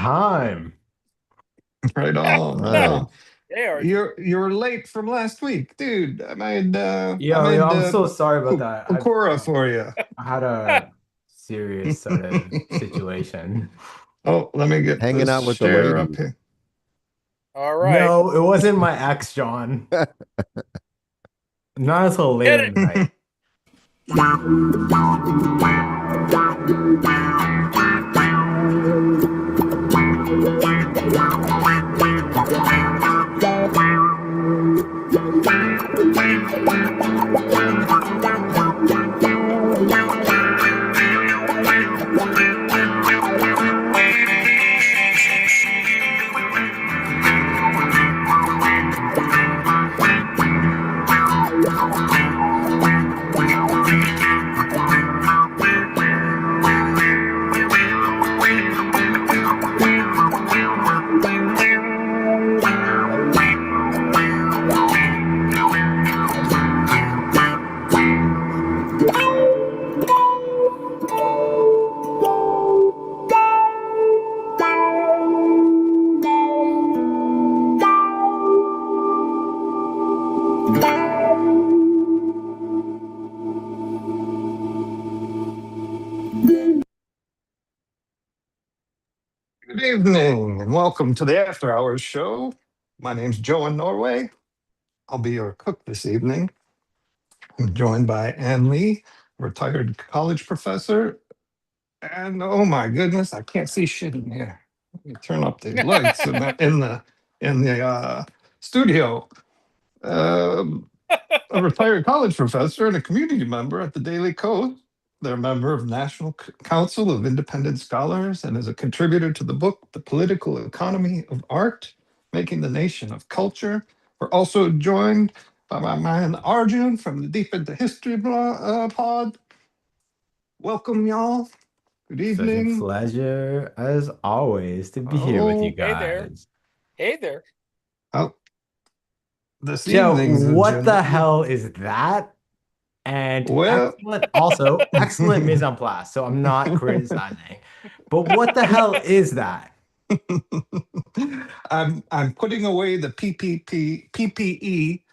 time. Right on, right Right. on. They are. You're late from last week, dude. I made I'm so sorry about that. pakora for you. I had a serious sort of situation. Oh, let me get Hanging this out with the share up ladies. here. All right. No, it wasn't my ex, John. Not until later in the night. Good evening and welcome to the After Hours show. My name's Joe in Norway. I'll be your cook this evening. I'm joined by Ann Lee, retired college professor. And oh my goodness, I can't see shit in here. Let me turn up the lights in the studio. A retired college professor and a community member at the Daily Code. They're a member of National Council of Independent Scholars and is a contributor to the book, The Political Economy of Art, Making the Nation of Culture. We're also joined by my man Arjun from the Deep into History pod. Welcome, y'all. Good evening. Such a pleasure, as always, to be here with you Hey there. guys. Hey there. Oh, this Joe, evening's what the agenda. hell is that? And Well- excellent mise en place. So I'm not criticizing. But what the hell is that? I'm putting away the PPE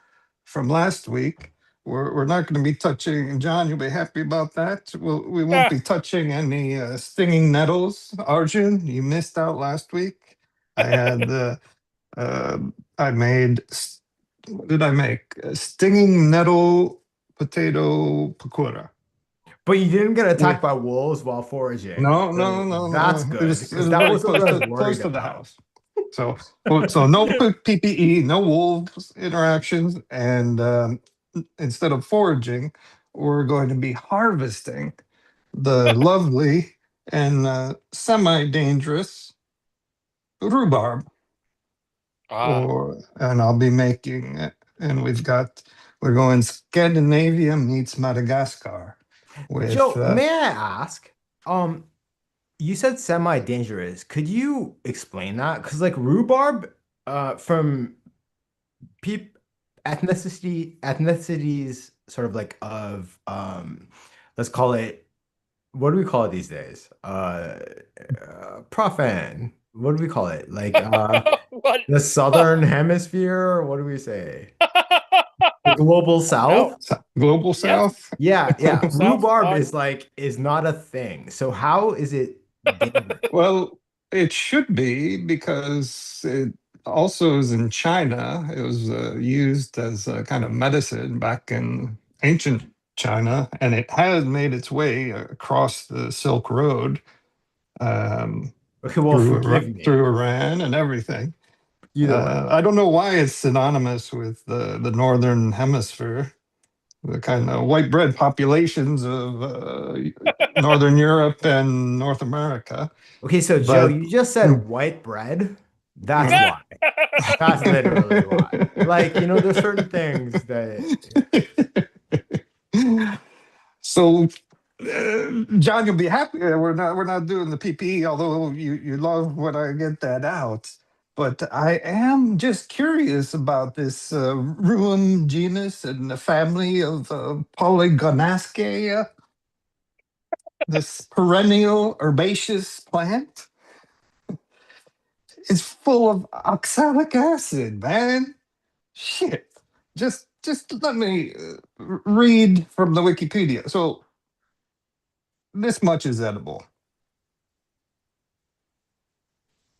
from last week. We're not going to be touching, and John, you'll be happy about that. We won't be touching any stinging nettles. Arjun, you missed out last week. I had I made what did I make? Stinging nettle potato pakora. But you didn't get attacked by wolves while foraging. No. That's It good. was Because that very was what I was close worried to the about. house. So no PPE, no wolves interactions, and instead of foraging, we're going to be harvesting the lovely and semi-dangerous rhubarb. And I'll be making it, and we're going Scandinavia meets Madagascar. With, Joe, may I ask? You said semi-dangerous. Could you explain that? Because like rhubarb, from ethnicities sort of like of let's call it, what do we call it these days? Profan. What do we call it? Like What? the Southern Hemisphere, what do we say? The Global South? Global South? Yeah. South Rhubarb side. is not a thing. So how is it dangerous? Well, it should be because it also is in China. It was used as a kind of medicine back in ancient China, and it has made its way across the Silk Road Okay, well, forgive me. through Iran and everything. Either way. I don't know why it's synonymous with the Northern Hemisphere, the kind of white bread populations of Northern Europe and North America. Okay, so Joe, you just said white bread. That's why. That's literally why. Like, there's certain things that. So, John, you'll be happy. We're not doing the PPE, although you love when I get that out. But I am just curious about this rhubarb genus and the family of Polygonaceae, this perennial herbaceous plant. is full of oxalic acid, man. Shit. Just let me read from the Wikipedia. So this much is edible.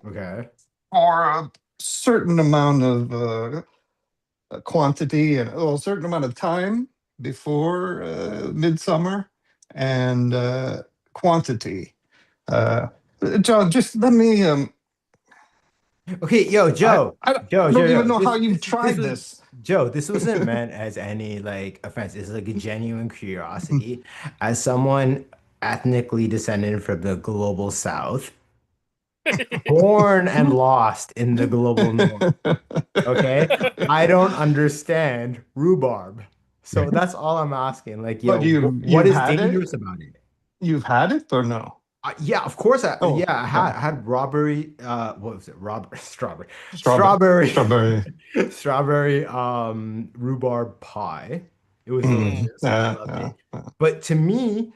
Okay. For a certain amount of quantity and a certain amount of time before midsummer and quantity. Uh, John, just let me. Okay, yo, Joe, I Joe, Joe, don't even Joe. know how This, you've this, this tried was this. Joe. This wasn't meant as any like offense. It's like a genuine curiosity. As someone ethnically descended from the global South, born and lost in the global North. Okay, I don't understand rhubarb. So that's all I'm asking. Like, But yo, what you've is had it? dangerous about it? You've had it or no? Yeah, of course. Oh, Yeah, I oh, had robbery. What was it? Strawberry, strawberry, strawberry, strawberry. strawberry. Rhubarb pie. It was Mm, delicious. I loved it. But to me,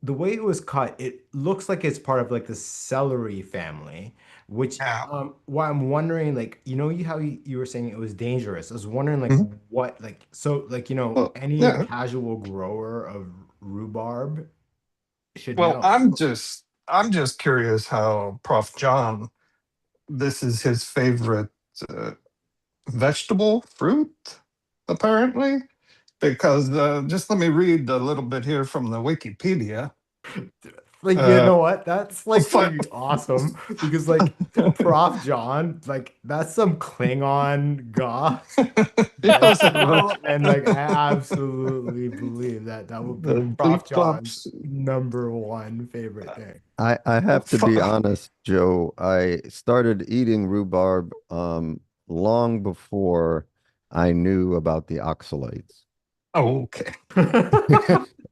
the way it was cut, it looks like it's part of like the celery family. Which, yeah. why I'm wondering, like, how you were saying it was dangerous. I was wondering, like, Mhm. what, like, so, like, Well, any yeah. casual grower of rhubarb should Well, know. I'm just curious how Prof. John, this is his favorite uh, vegetable, fruit, apparently. Because just let me read a little bit here from the Wikipedia. Like, you Uh, know what? That's like fi- pretty awesome because like Prof. John, like that's some Klingon goth yes, it was. vegetable, and like I absolutely believe that that would be Bleep Prof. John's plops. number one favorite thing. I have to be Fi- honest, Joe. I started eating rhubarb long before I knew about the oxalates. okay.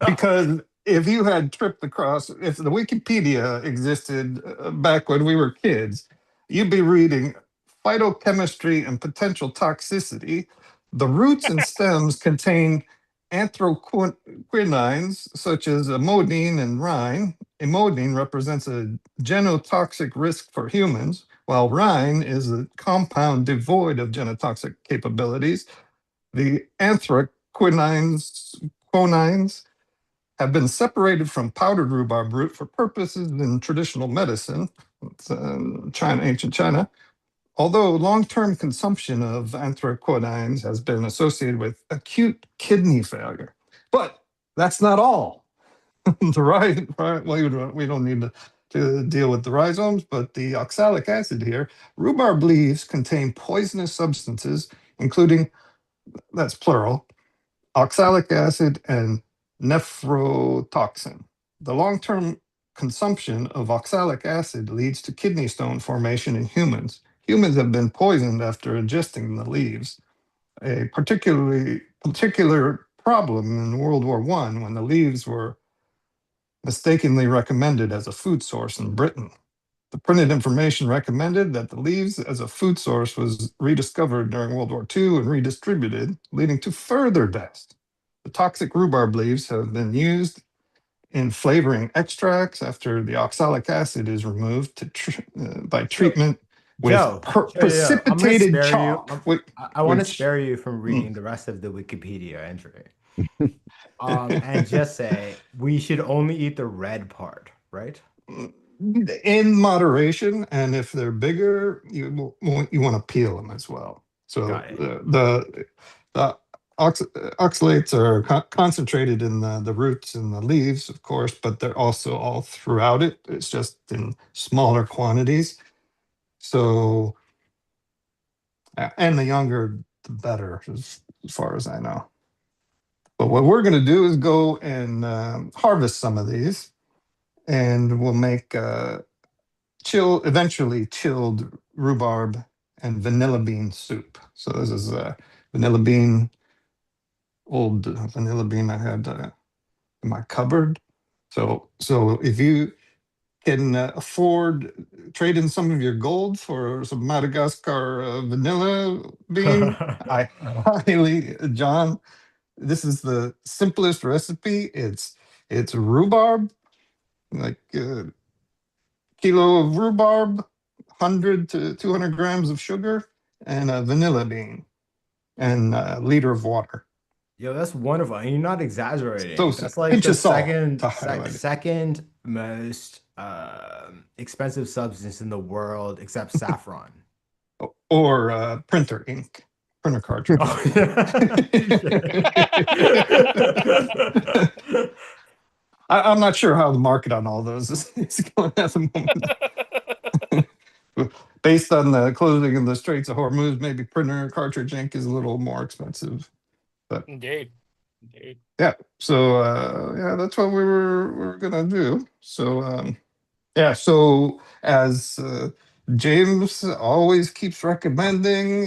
Because if you had tripped across, if the Wikipedia existed back when we were kids, you'd be reading phytochemistry and potential toxicity. The roots and stems contain anthraquinines such as amodine and rhine. Amodine represents a genotoxic risk for humans, while rhine is a compound devoid of genotoxic capabilities. The anthraquinines have been separated from powdered rhubarb root for purposes in traditional medicine. It's, ancient China. Although long-term consumption of anthraquinines has been associated with acute kidney failure. But that's not all. Well, we don't need to deal with the rhizomes, but the oxalic acid here. Rhubarb leaves contain poisonous substances, including, that's plural, oxalic acid and nephrotoxin. The long-term consumption of oxalic acid leads to kidney stone formation in humans. Humans have been poisoned after ingesting the leaves. A particular problem in World War I when the leaves were mistakenly recommended as a food source in Britain. The printed information recommended that the leaves as a food source was rediscovered during World War II and redistributed, leading to further deaths. The toxic rhubarb leaves have been used in flavoring extracts after the oxalic acid is removed by So, treatment with Joe, I'm gonna precipitated spare you. chalk, I want to which spare you from mm, reading the rest of the Wikipedia entry. And just say we should only eat the red part, right? in moderation, and if they're bigger, you want to peel them as well. So Got it. the oxalates are concentrated in the roots and the leaves, of course, but they're also all throughout it. It's just in smaller quantities. So, and the younger, the better, as far as I know. But what we're going to do is go and harvest some of these, and we'll make eventually chilled rhubarb and vanilla bean soup. So this is vanilla bean, old vanilla bean I had in my cupboard. So if you can afford trade in some of your gold for some Madagascar vanilla bean, I highly, John, this is the simplest recipe. It's rhubarb, like kilo of rhubarb, 100 to 200 grams of sugar, and a vanilla bean, and a liter of water. Yo, that's wonderful. And you're not exaggerating. So That's like pinch the of salt second to highlight it. second most expensive substance in the world except saffron. Or printer ink, printer cartridge. Oh, yeah. I'm not sure how the market on all those is going at the moment. Based on the closing of the Straits of Hormuz, maybe printer cartridge ink is a little more expensive. But Indeed. yeah, so yeah, that's what we were gonna do. So yeah, so as James always keeps recommending,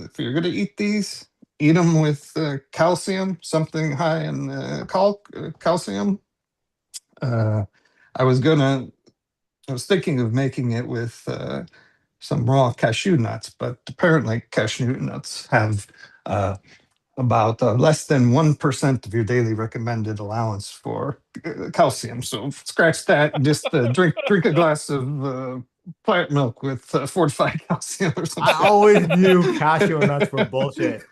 if you're gonna eat these, eat them with calcium, something high in calcium. Uh, I was thinking of making it with some raw cashew nuts, but apparently cashew nuts have about less than 1% of your daily recommended allowance for calcium. So scratch that. Just drink a glass of plant milk with fortified calcium or I something. always knew cashew nuts were bullshit.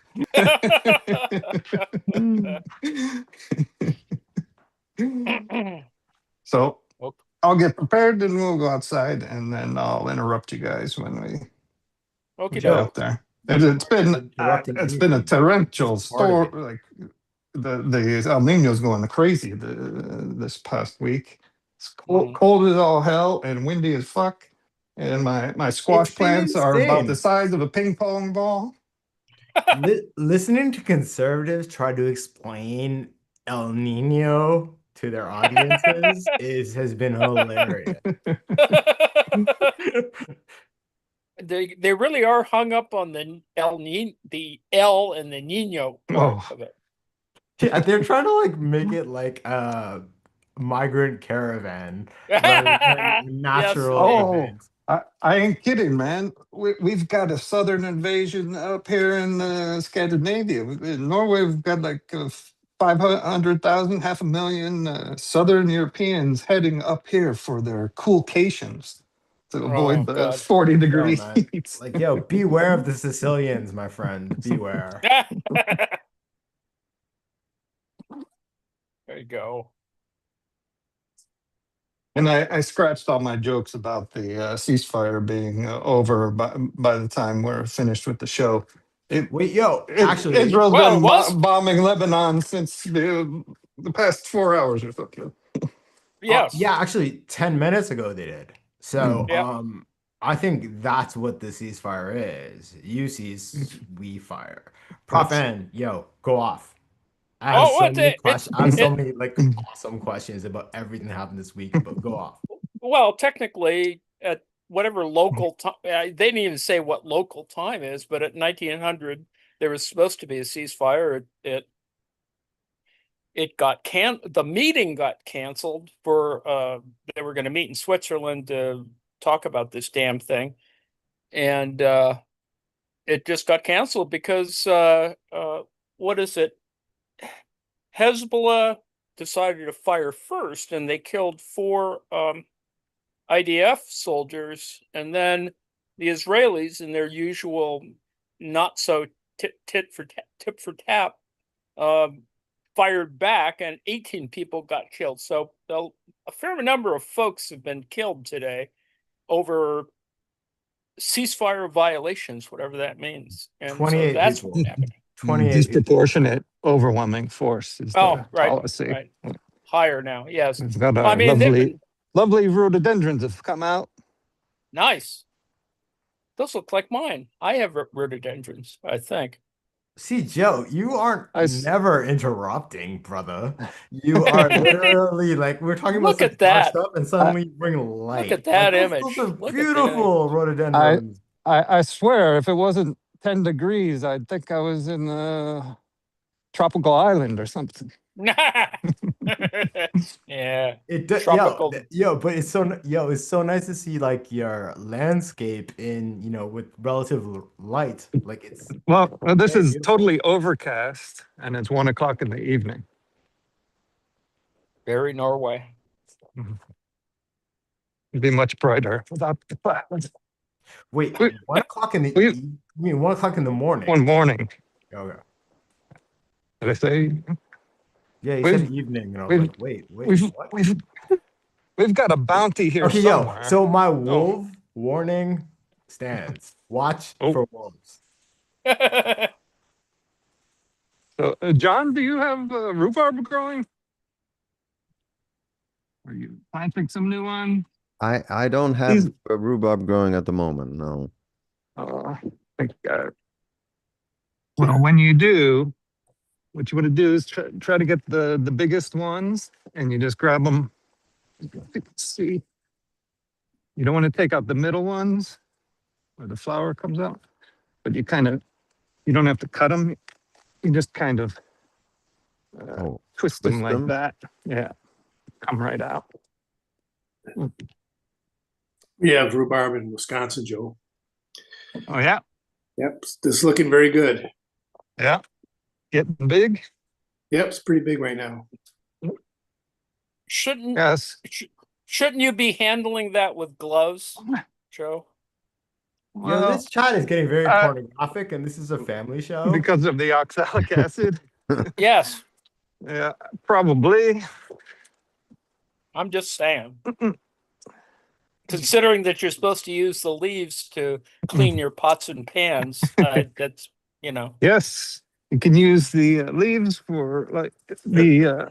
So Okay. I'll get prepared and we'll go outside, and then I'll interrupt you guys when we Okay, get Yo, out there. interrupting It's been a anything. torrential It's part of storm. it. Like the El Nino's going crazy this past week. It's cold as all hell and windy as fuck. And my It's squash been plants are about the insane. size of a ping pong ball. Listening to conservatives try to explain El Nino to their audiences has been hilarious. They really are hung up on the the L and the Nino part Oh, of it. Yeah, they're trying to like make it like a migrant caravan rather than a Yes, natural indeed. event. I ain't kidding, man. We've got a southern invasion up here in Scandinavia. In Norway, we've got like 500,000, 500,000 southern Europeans heading up here for their coolcations to Oh able the God. 40-degree Man. heats. Like, yo, beware of the Sicilians, my friend. Beware. There you go. And I scratched all my jokes about the ceasefire being over by the time we're finished with the show. Wait, yo, actually, Israel's Well, been it was. bombing Lebanon since the past 4 hours or something. Yes. yeah, actually, 10 minutes ago they did. So, Yeah. I think that's what the ceasefire is. You cease, we fire. Prof N, yo, go off. I have Oh, so what many questions. I have so it many like awesome questions about everything that happened this week, but go off. well, technically at whatever local time, they didn't even say what local time is, but at 1900 there was supposed to be a ceasefire. It got the meeting got canceled for they were going to meet in Switzerland to talk about this damn thing, and it just got canceled because what is it? Hezbollah decided to fire first, and they killed 4 IDF soldiers, and then the Israelis, in their usual not so tit for tap, fired back, and 18 people got killed. So a fair number of folks have been killed today over ceasefire violations, whatever that means. And so 28 that's people. what's happening. 28 people. Disproportionate, overwhelming force is Oh, the right, policy. right. Higher now, yes. We've got I our mean, they've been lovely rhododendrons have come out. nice. Those look like mine. I have rhododendrons, I think. See, Joe, you aren't I s- never interrupting, brother. You are literally like we're talking about Look such at dark that. stuff, and I, suddenly you bring Look at light. Like that those are image. Look at that. beautiful I rhododendrons. I swear, if it wasn't 10 degrees, I'd think I was in a tropical island or something. Yeah. Yo, Tropical. but it's so nice to see like your landscape in, with relative light. Like it's Well, this very is beautiful. totally overcast, and it's 1 o'clock in the evening. Very Norway. It'd be much brighter without the clouds. Wait, We, 1 o'clock in the we, you mean 1 o'clock in the morning? one morning. Okay. Did I say Yeah, you said we've evening, and I was we've like, wait, we've what? we've we've got a bounty here Okay, yo. somewhere. So my Oh, wolf warning stands. Watch oh. for wolves. So, John, do you have rhubarb growing? Are you planting some new one? I don't These, have a rhubarb growing at the moment. No. like, well, when you do, what you want to do is try to get the biggest ones, and you just grab them. Let's see. You don't want to take out the middle ones where the flower comes out, but you don't have to cut them. You just kind of Oh, twist them twist like them. that. Yeah, come right out. We have rhubarb in Wisconsin, Joe. Oh yeah, Yep, this is looking very good. yeah. Getting big. Yep, it's pretty big right now. Shouldn't Yes. shouldn't you be handling that with gloves, Joe? Yo, Well, this chat is getting very uh, pornographic, and this is a family show. because of the oxalic acid. Yes, Yeah, probably. I'm just saying. Considering that you're supposed to use the leaves to clean your pots and pans, that's, Yes, you can use the leaves for like the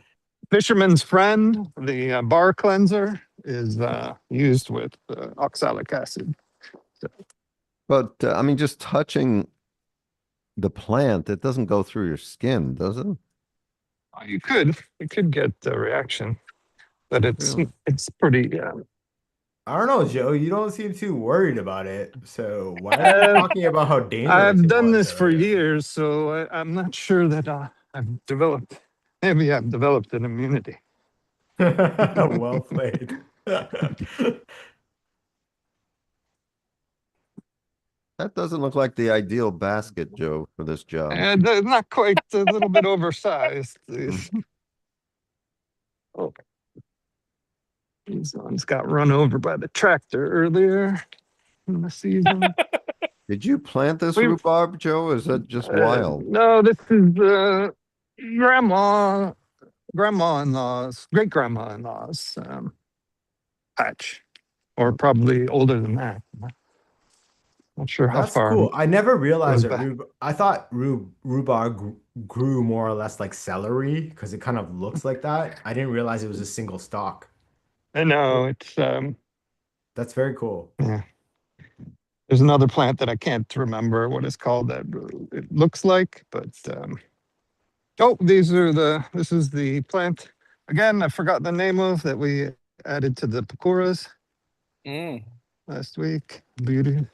fisherman's friend. The bar cleanser is used with oxalic acid. But I mean, just touching the plant, it doesn't go through your skin, does it? You could get a reaction, but Really? it's pretty. I don't know, Joe. You don't seem too worried about it. So why are you talking about how dangerous I've it done was this for earlier? years, so I'm not sure that maybe I've developed an immunity. Well played. That doesn't look like the ideal basket, Joe, for this job. And not quite, a little bit oversized. Oh, these ones got run over by the tractor earlier in the season. Did you plant this We rhubarb, Joe? Or is that just wild? No, this is grandma-in-law's, great grandma-in-law's patch, or probably older than that. Not sure how That's far cool. I never goes realized that back. I thought rhubarb grew more or less like celery because it kind of looks like that. I didn't realize it was a single stalk. I know it's That's very cool. yeah. There's another plant that I can't remember what it's called that it looks like, but oh, this is the plant again. I forgot the name of that we added to the pakuras last week. Beauty,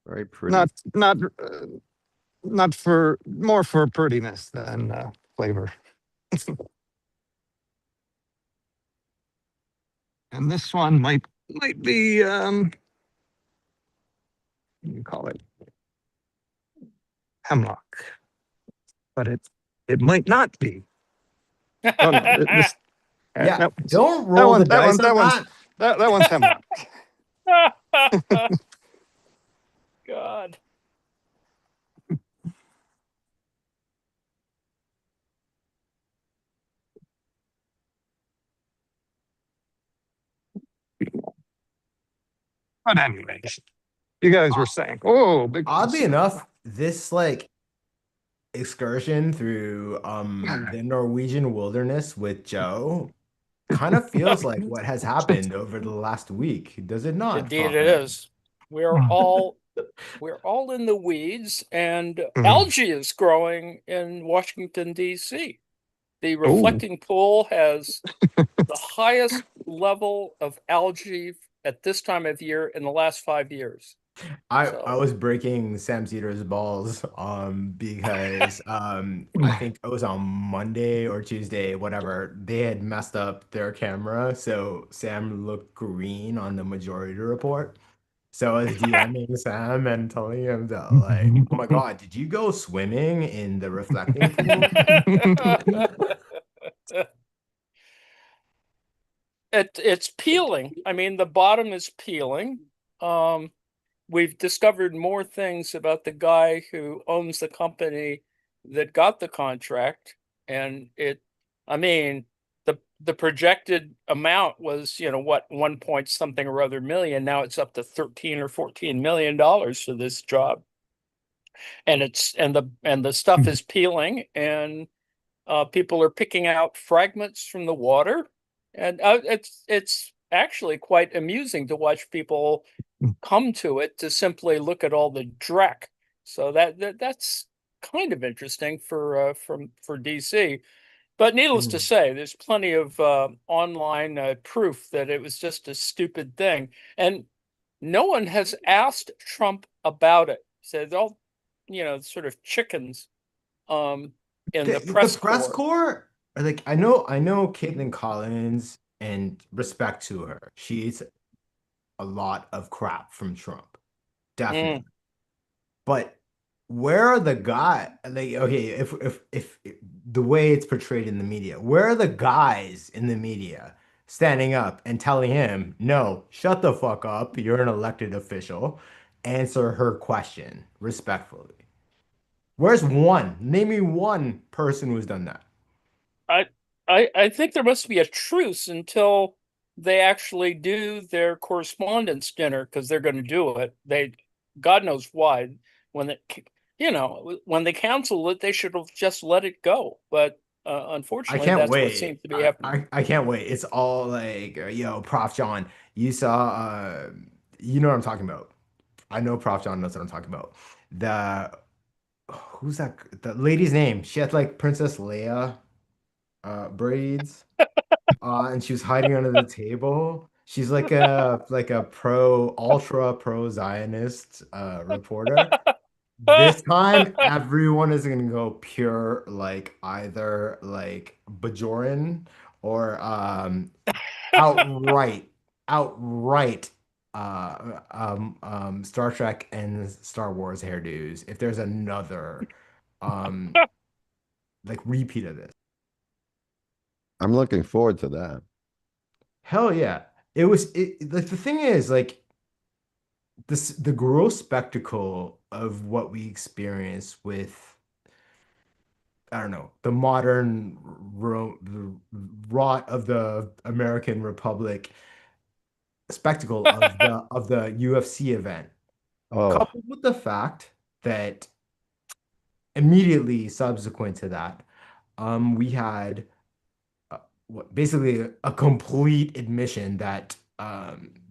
Very pretty. not for more for prettiness than flavor. And this one might be what do you call it? Hemlock, but it might not be. Oh no, this Yeah, that, don't roll the dice on that. that one's hemlock. God. But anyways, you guys were saying, oh, big Oddly ones. enough, this like excursion through the Norwegian wilderness with Joe kind of feels like what has happened over the last week. Does it not, Indeed it Prophet? is. We're all in the weeds, and Mhm. algae is growing in Washington, D.C. The Oh. reflecting pool has the highest level of algae at this time of year in the last 5 years. I was breaking Sam Cedar's balls because I think it was on Monday or Tuesday, whatever. They had messed up their camera, so Sam looked green on the majority report. So I was DMing Sam and telling him that like, oh my God, did you go swimming in the reflecting pool? It's peeling. I mean, the bottom is peeling. we've discovered more things about the guy who owns the company that got the contract. And I mean, the projected amount was, what, 1 point something or other million. Now it's up to 13 or $14 million for this job. And the stuff is peeling, and people are picking out fragments from the water. And it's actually quite amusing to watch people come to it to simply look at all the dreck. So that's kind of interesting for DC. But needless to say, there's plenty of online proof that it was just a stupid thing, and no one has asked Trump about it. So they're all, sort of chickens in the press press corps. corps, like I know Caitlin Collins, and respect to her. She eats a lot of crap from Trump. Definitely. But where are the guys? Like, okay, if the way it's portrayed in the media, where are the guys in the media standing up and telling him, no, shut the fuck up, you're an elected official, answer her question respectfully? Where's one? Name me one person who's done that. I think there must be a truce until they actually do their correspondence dinner, because they're going to do it. God knows why. When when they cancel it, they should have just let it go. But I unfortunately, can't that's what seems wait. to be happening. I can't wait. It's all like, yo, Prof. John, you saw, you know what I'm talking about. I know Prof. John knows what I'm talking about. The, who's that? The lady's name. She had like Princess Leia braids, and she was hiding under the table. She's like a ultra pro Zionist reporter. This time, everyone is gonna go pure, like either like Bajoran or outright, outright Star Trek and Star Wars hairdos. If there's another um like repeat of this, I'm looking forward to that. hell yeah. Like the thing is like the gross spectacle of what we experience with, I don't know, the modern the rot of the American Republic spectacle of the UFC event, Oh, coupled with the fact that immediately subsequent to that, we had basically a complete admission that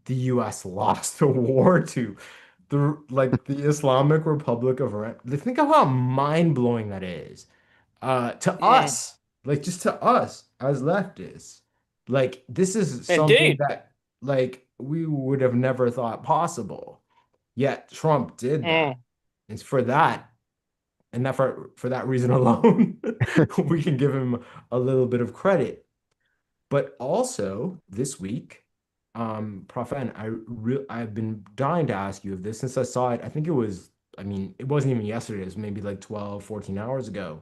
the US lost the war to the Islamic Republic of Iran. Like, think of how mind-blowing that is. To Mm, us, like just to us as leftists, like this is something indeed. that like we would have never thought possible. Yet Trump did that. Mm. It's for that, and that for that reason alone, we can give him a little bit of credit. But also this week, Prof. N, I've been dying to ask you of this since I saw it. I think it was, I mean, it wasn't even yesterday, it was maybe like 12, 14 hours ago.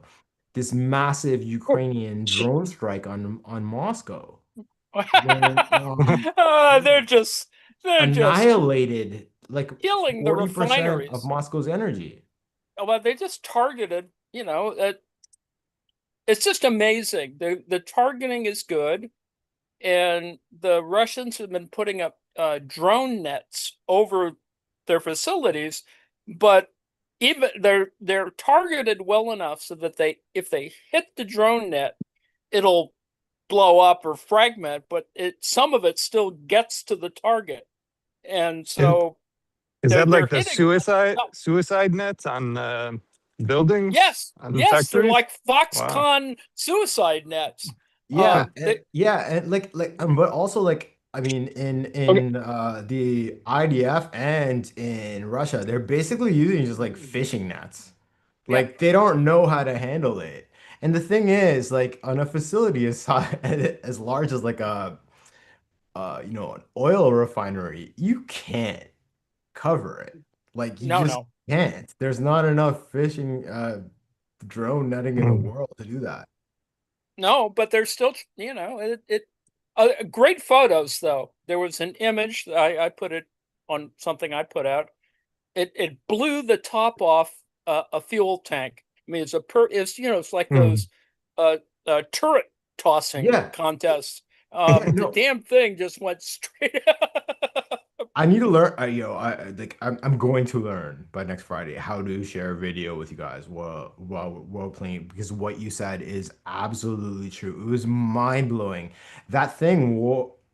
This massive Ukrainian drone strike on Moscow, where They're just they're just annihilated like killing the 40% of refineries. Moscow's energy. Well, they just targeted, it's just amazing. The targeting is good, and the Russians have been putting up drone nets over their facilities, but even they're targeted well enough so that if they hit the drone net, it'll blow up or fragment, but some of it still gets to the target. And Is, so is they're that they're like the hitting. suicide nets on buildings Yes, on yes, they're factories? like Wow. Foxconn suicide nets. Yeah, They, yeah, and but also like I mean, okay, in the IDF and in Russia, they're basically using just like fishing nets. yeah, Like they don't know how to handle it. And the thing is, like on a facility as large as like a an oil refinery, you can't cover it. Like you no, just no, can't. There's not enough fishing drone netting in the Mm. world to do that. no, but they're still, great photos though. There was an image I put it on something I put out. it blew the top off a fuel tank. I mean, it's like Hmm. those turret tossing Yeah. contests. Yeah, The no. damn thing just went straight. I need to learn. I'm going to learn by next Friday how to share a video with you guys while playing, because what you said is absolutely true. It was mind blowing. That thing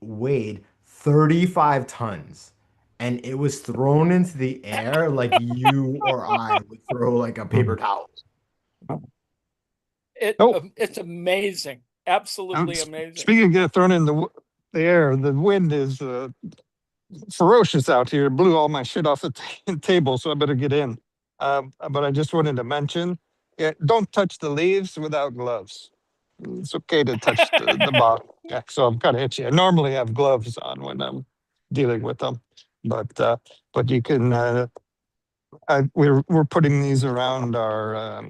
weighed 35 tons, and it was thrown into the air like you or I would throw like a paper towel. Oh, It's amazing, absolutely amazing. speaking of getting thrown in the air, the wind is ferocious out here. It blew all my shit off the table, so I better get in. But I just wanted to mention, don't touch the leaves without gloves. It's okay to touch the bottom. Yeah, so I'm kind of itchy. I normally have gloves on when I'm dealing with them, but you can. We're putting these around our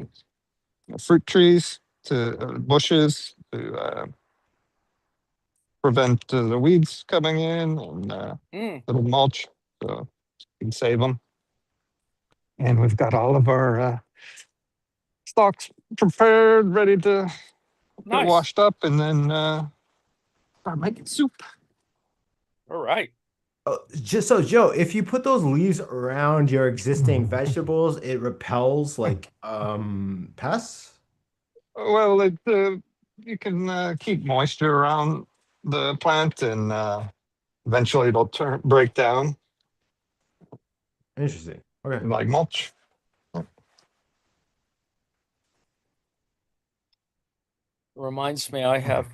fruit trees to bushes to prevent the weeds coming in and little mulch, so you can save them. And we've got all of our stocks prepared, ready to get Nice. washed up, and then start making soup. All right. Just so, Joe, if you put those leaves around your existing vegetables, it repels like pests. Well, you can keep moisture around the plant, and eventually it'll break down Interesting. Okay. like mulch. Reminds me, I have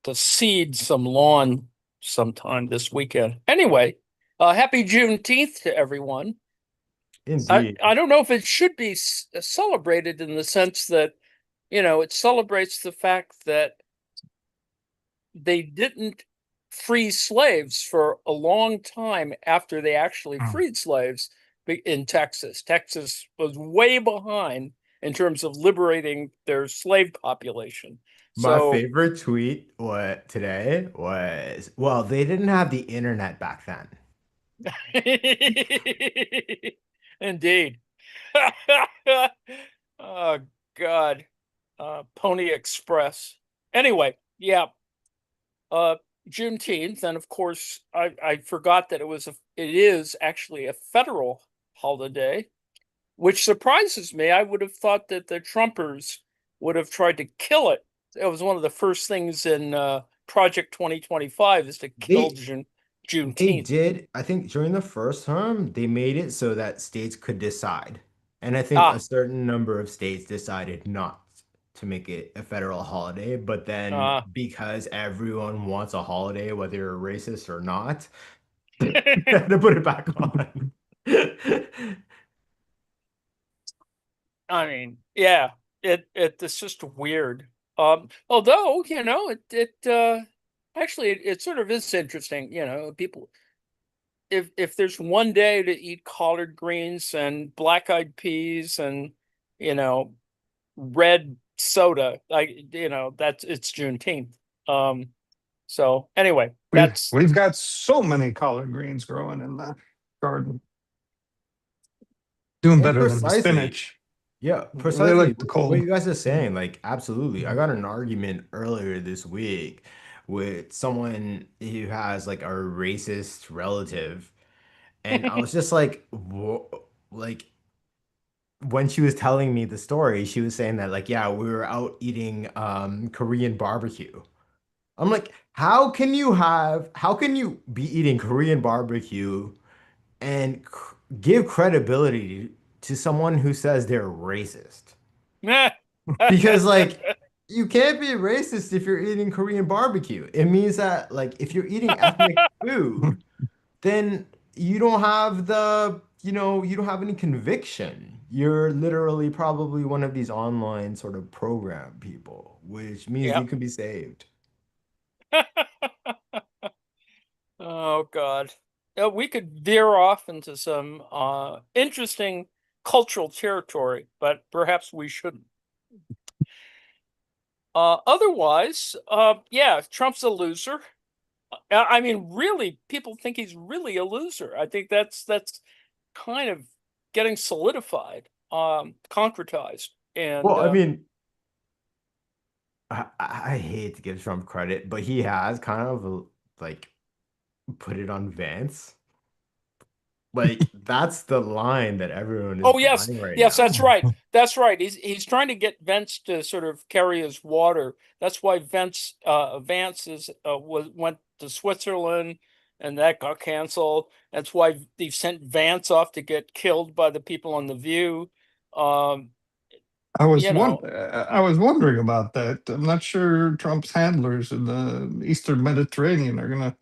to seed some lawn sometime this weekend. Anyway, happy Juneteenth to everyone. Indeed. I don't know if it should be celebrated in the sense that, it celebrates the fact that they didn't free slaves for a long time after they actually freed slaves in Texas. Texas was way behind in terms of liberating their slave population. My So, favorite tweet today was, well, they didn't have the internet back then. indeed. Oh, God. Pony Express. Anyway, yeah. Juneteenth, and of course, I forgot that it is actually a federal holiday, which surprises me. I would have thought that the Trumpers would have tried to kill it. It was one of the first things in Project 2025 is to kill They Juneteenth. did, I think during the first term, they made it so that states could decide. And I think a Ah, certain number of states decided not to make it a federal holiday. But then uh, because everyone wants a holiday, whether you're racist or not, they had to put it back on. I mean, yeah, it's just weird. Although, it sort of is interesting, people, if there's one day to eat collard greens and black-eyed peas and, you know, red soda, it's Juneteenth. So anyway, that's We've got so many collard greens growing in the garden, doing And better than the precisely. spinach. Yeah, They precisely like the what cold. you guys are saying, like absolutely. I got in an argument earlier this week with someone who has like a racist relative, and I was just like, like when she was telling me the story, she was saying that like, yeah, we were out eating Korean barbecue. I'm like, how can you be eating Korean barbecue and give credibility to someone who says they're racist? Because like you can't be racist if you're eating Korean barbecue. It means that like if you're eating ethnic food, then you don't have you don't have any conviction. You're literally probably one of these online sort of program people, which means yeah. you can be saved. Oh God. We could veer off into some interesting cultural territory, but perhaps we shouldn't. Otherwise, yeah, Trump's a loser. I mean, really, people think he's really a loser. I think that's kind of getting solidified, concretized. And Well, I mean, I hate to give Trump credit, but he has kind of like put it on Vance. Like that's the line that everyone is oh yes, buying right yes, now. that's right. That's right. He's trying to get Vance to sort of carry his water. That's why Vance went to Switzerland, and that got canceled. That's why they've sent Vance off to get killed by the people on The View. Um, you know, I was wondering about that. I'm not sure Trump's handlers in the Eastern Mediterranean are going to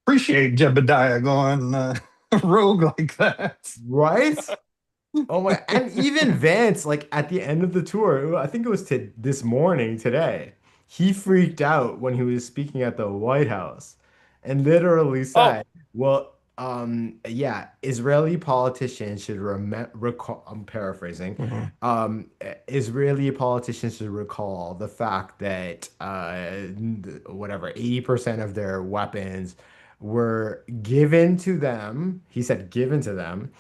appreciate Jebediah going rogue like that. Right? Oh my, and even Vance, like at the end of the tour, I think it was to this morning today, he freaked out when he was speaking at the White House and literally oh, said, well, yeah, Israeli politicians should recall, I'm paraphrasing, Mhm. Israeli politicians should recall the fact that whatever, 80% of their weapons were given to them. He said given to them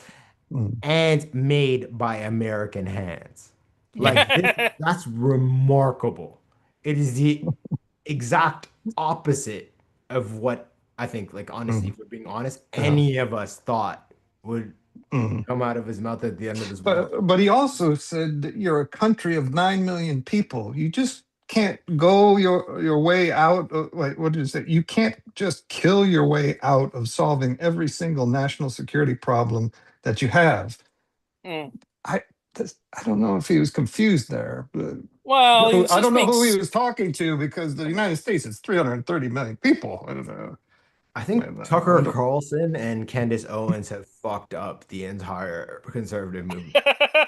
Mm. and made by American hands. Like this, that's remarkable. It is the exact opposite of what I think, like honestly, Mm. if we're being honest, Yeah. any of us thought would Mm. come out of his mouth at the end of this war. But he also said that you're a country of 9 million people. You just can't go your way out. Like what did you say? You can't just kill your way out of solving every single national security problem that you have. mm. I I don't know if he was confused there. Well, he was I just don't know being who he was talking to because the United States is 330 million people. I don't know. I I think I Tucker don't. Carlson and Candace Owens have fucked up the entire conservative movement.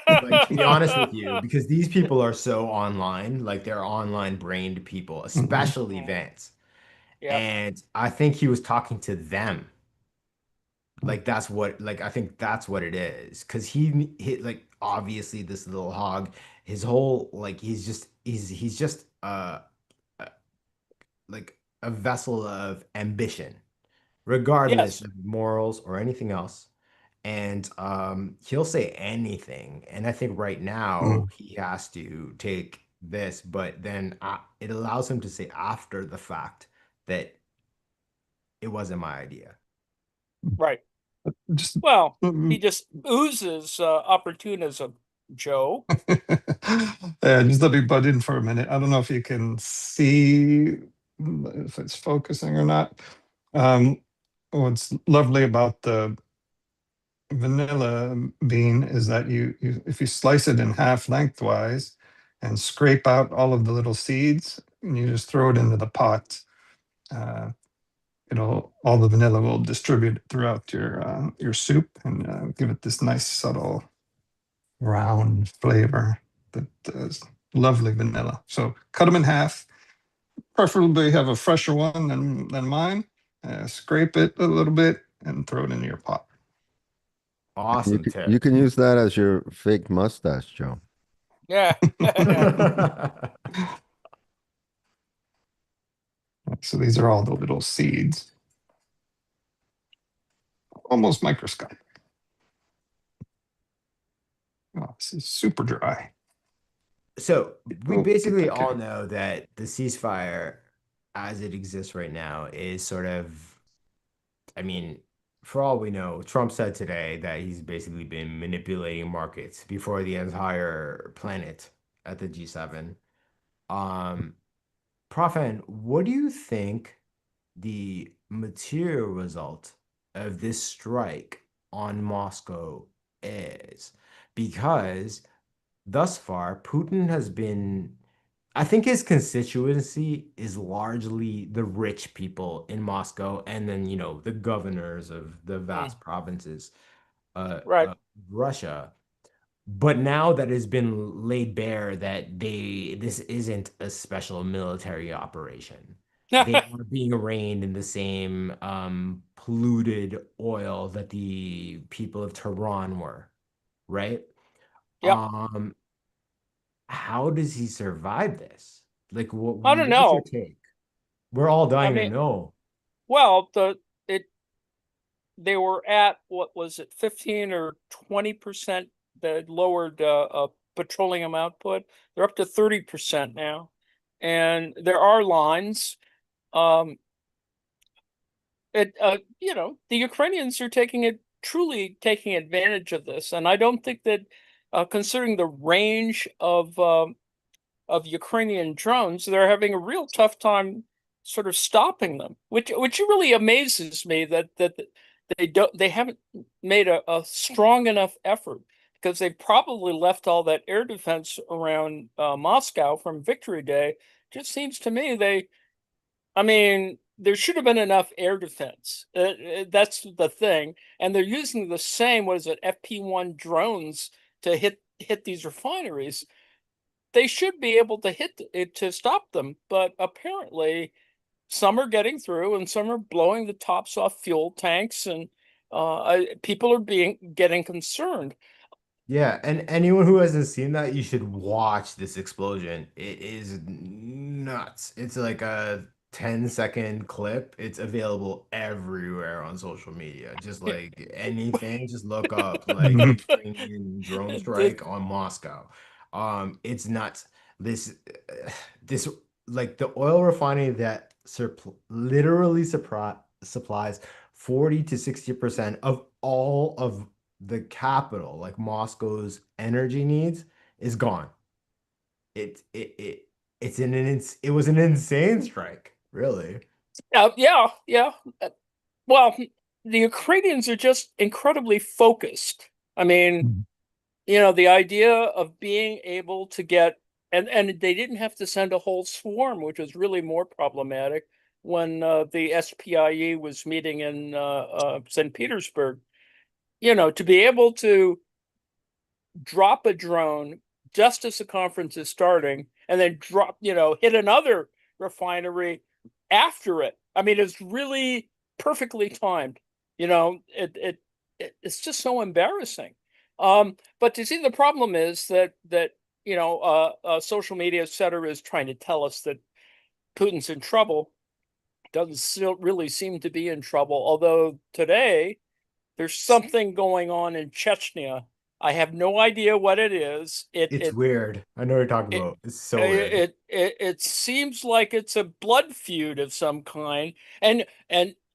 Like to be honest with you, because these people are so online, like they're online brained people, Mhm. especially Vance. yeah, And I think he was talking to them. Like that's what, like I think that's what it is. Cause he hit like obviously this little hog, his whole like he's just uh, like a vessel of ambition, regardless yes, of morals or anything else. And he'll say anything. And I think right now Mm. he has to take this, but then it allows him to say after the fact that it wasn't my idea. right. Just Well, he mm, just oozes opportunism, Joe. just let me butt in for a minute. I don't know if you can see if it's focusing or not. Um, what's lovely about the vanilla bean is that you if you slice it in half lengthwise and scrape out all of the little seeds and you just throw it into the pot, uh, it'll all the vanilla will distribute throughout your soup and give it this nice subtle round flavor that is lovely vanilla. So cut them in half, preferably have a fresher one than mine. Scrape it a little bit and throw it into your pot. Awesome You tip. can use that as your fake mustache, Joe. Yeah. So these are all the little seeds, almost microscopic. Oh, this is super dry. So we Oh, get basically that all guy. know that the ceasefire as it exists right now is sort of, I mean, for all we know, Trump said today that he's basically been manipulating markets before the entire planet at the G7. Um, Prof. N, what do you think the material result of this strike on Moscow is? Because thus far, Putin has been, I think his constituency is largely the rich people in Moscow and then, the governors of the Mm, vast provinces right. of Russia. But now that it's been laid bare that this isn't a special military operation, they are being arraigned in the same polluted oil that the people of Tehran were, right? Yep. Um, how does he survive this? Like, I don't what's your know. take? We're all I dying to mean, know. well, it they were at, what was it, 15 or 20% that lowered petroleum output. They're up to 30% now. And there are lines. Um, the Ukrainians are truly taking advantage of this. And I don't think that, considering the range of Ukrainian drones, they're having a real tough time sort of stopping them, which really amazes me that they haven't made a strong enough effort, because they probably left all that air defense around Moscow from Victory Day. Just seems to me I mean, there should have been enough air defense. That's the thing, and they're using the same, what is it, FP1 drones to hit these refineries. They should be able to hit it to stop them, but apparently some are getting through and some are blowing the tops off fuel tanks, and people are getting concerned. Yeah, and anyone who hasn't seen that, you should watch this explosion. It is nuts. It's like a 10-second clip. It's available everywhere on social media. Just like anything, just look up like Ukrainian drone The- strike on Moscow. It's nuts. This this like the oil refinery that literally supplies 40 to 60% of all of the capital, like Moscow's energy needs, is gone. It was an insane strike, really. yeah. Well, the Ukrainians are just incredibly focused. I mean, the idea of being able to get, and they didn't have to send a whole swarm, which was really more problematic when the SPIE was meeting in St. Petersburg. To be able to drop a drone just as the conference is starting, and then hit another refinery after it. I mean, it's really perfectly timed. It's just so embarrassing. But to see, the problem is that social media, et cetera, is trying to tell us that Putin's in trouble. Doesn't still really seem to be in trouble. Although today there's something going on in Chechnya. I have no idea what it is. It's weird. I know what you're talking It about. It's so weird. it seems like it's a blood feud of some kind, and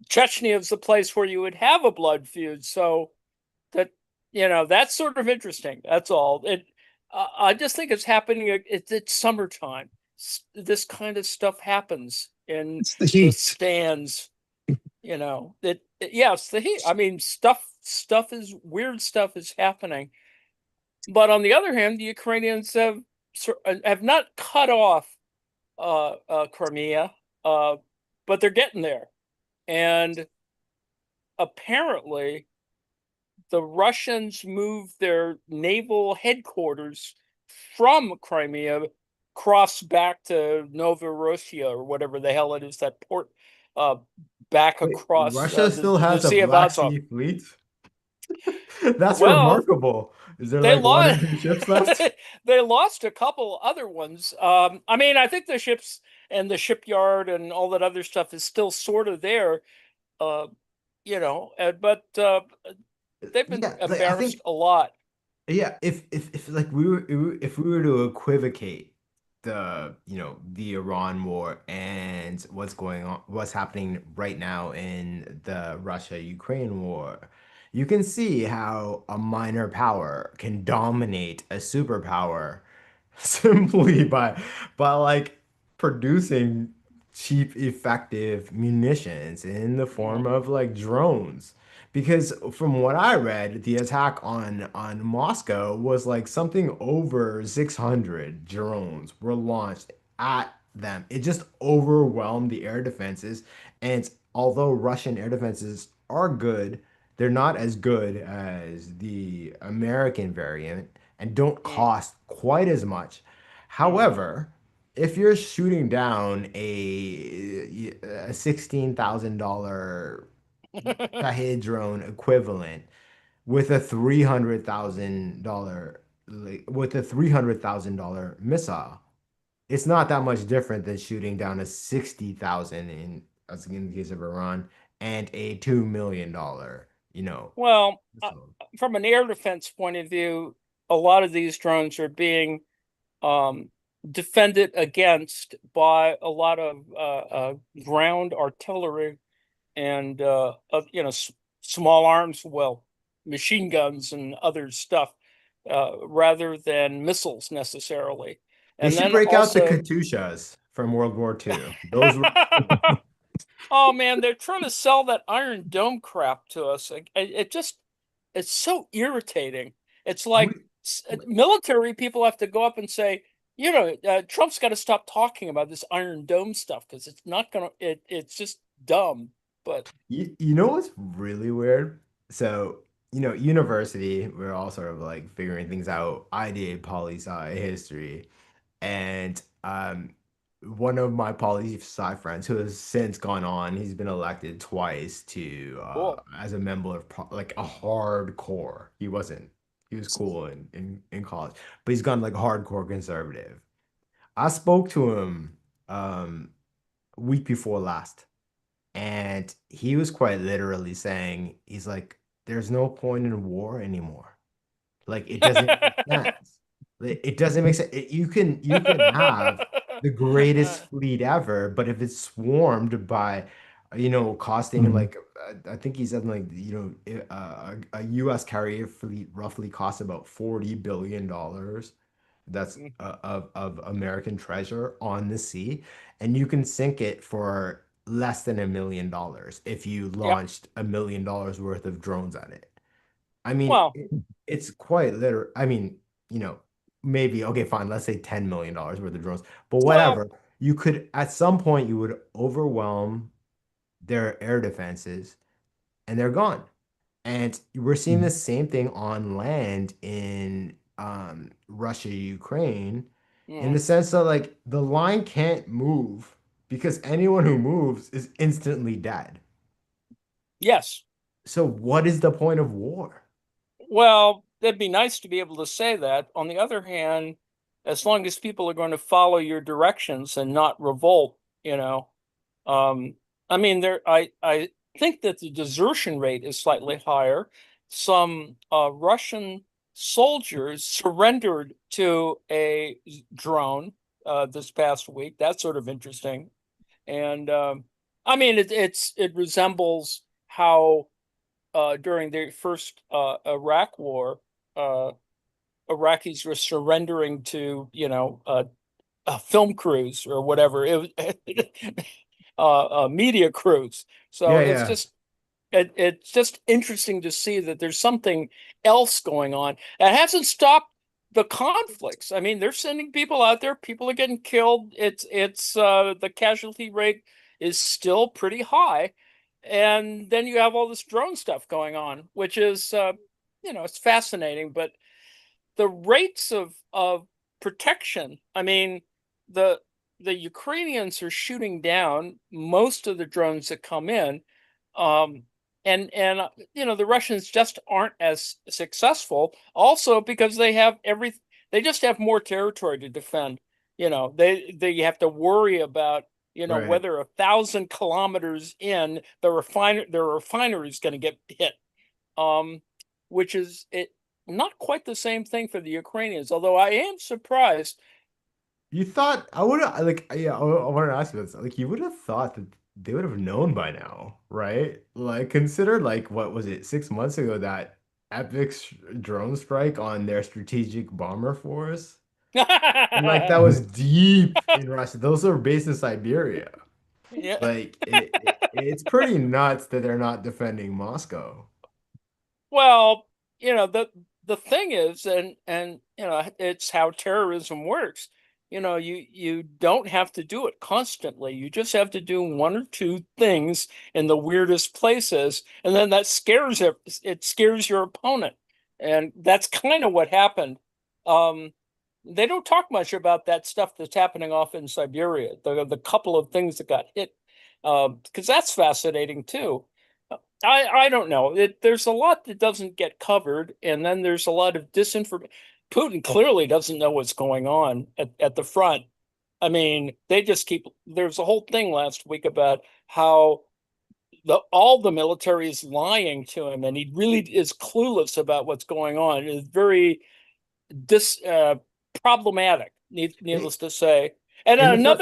Chechnya is the place where you would have a blood feud. So that's sort of interesting. That's all. I just think it's happening. It's summertime. This kind of stuff happens in It's the the heat. stands. Yeah, it's the heat. I mean, weird stuff is happening. But on the other hand, the Ukrainians have not cut off Crimea, but they're getting there. And apparently, the Russians moved their naval headquarters from Crimea, cross back to Novorossiya or whatever the hell it is, that port back Wait, across Russia still the has a Sea of Black Azov. Sea fleet? That's Well, remarkable. Is there they like one or lost two ships left? they lost a couple other ones. I mean, I think the ships and the shipyard and all that other stuff is still sort of there. Uh, but they've been Yeah, like I embarrassed think a lot. yeah, if like if we were to equivocate the Iran war and what's happening right now in the Russia-Ukraine war, you can see how a minor power can dominate a superpower simply by like producing cheap, effective munitions in the form Mhm. of like drones. Because from what I read, the attack on Moscow was like something over 600 drones were launched at them. It just overwhelmed the air defenses. And although Russian air defenses are good, they're not as good as the American variant and don't Mm. cost quite as much. Mhm. However, if you're shooting down a $16,000 Shahid drone equivalent with a $300,000 missile, it's not that much different than shooting down a 60,000 in, as in the case of Iran, and a $2 million you know. Well, So from an air defense point of view, a lot of these drones are being um, defended against by a lot of ground artillery and small arms, well, machine guns and other stuff, rather than missiles necessarily. they And should then break out the also, Katyushas from World War II. Those were oh man, they're trying to sell that Iron Dome crap to us. It just, it's so irritating. It's like we- military people have to go up and say, Trump's got to stop talking about this Iron Dome stuff because it's not gonna. It's just dumb. But you know what's really weird? So, university, we're all sort of like figuring things out. I did poli sci history, and one of my poli sci friends who has since gone on, he's been elected twice to cool. as a member of like a hardcore. He was cool in college, but he's gone like hardcore conservative. I spoke to him week before last. And he was quite literally saying, he's like, there's no point in war anymore. Like it doesn't make sense. It doesn't make sense. You can have the greatest fleet ever, but if it's swarmed by, costing Mhm. like I think he said like a U.S. carrier fleet roughly costs about $40 billion. That's of American treasure on the sea, and you can sink it for less than $1 million if you Yep. launched $1 million worth of drones at it. I mean, Well, it's quite literal. I mean, you know, maybe, okay, fine, let's say $10 million worth of drones, but well, whatever. You could, at some point, you would overwhelm their air defenses and they're gone. And we're seeing the Mhm. same thing on land in Russia, Ukraine, in the mm, sense that like the line can't move because anyone who moves is instantly dead. yes. So what is the point of war? Well, it'd be nice to be able to say that. On the other hand, as long as people are going to follow your directions and not revolt, um, I mean, I think that the desertion rate is slightly higher. Some Russian soldiers surrendered to a drone this past week. That's sort of interesting. And I mean, it resembles how during the first Iraq war, uh, Iraqis were surrendering to, a film crews or whatever. It was media crews. So Yeah, it's yeah. just it's just interesting to see that there's something else going on. It hasn't stopped the conflicts. I mean, they're sending people out there. People are getting killed. It's the casualty rate is still pretty high, and then you have all this drone stuff going on, which is it's fascinating. But the rates of protection. I mean, the the Ukrainians are shooting down most of the drones that come in, um, and the Russians just aren't as successful. Also, because they just have more territory to defend. They have to worry about Right. whether 1,000 kilometers in the refinery is going to get hit, um, which is it not quite the same thing for the Ukrainians, although I am surprised. You thought I would have like yeah, I wanted to ask you this. Like you would have thought that they would have known by now, right? Like consider like what was it, 6 months ago that epic drone strike on their strategic bomber force? And like that was Mhm. deep in Russia. Those are based in Siberia. Yeah. Like it's pretty nuts that they're not defending Moscow. Well, the thing is, and it's how terrorism works. You don't have to do it constantly. You just have to do one or two things in the weirdest places, and then that scares it scares your opponent. And that's kind of what happened. Um, they don't talk much about that stuff that's happening off in Siberia, the couple of things that got hit, because that's fascinating too. I don't know. There's a lot that doesn't get covered, and then there's a lot of disinformation. Putin clearly doesn't know what's going on at the front. I mean, they just keep. There's a whole thing last week about how all the military is lying to him, and he really is clueless about what's going on. It's very problematic, needless to say. And And it's not,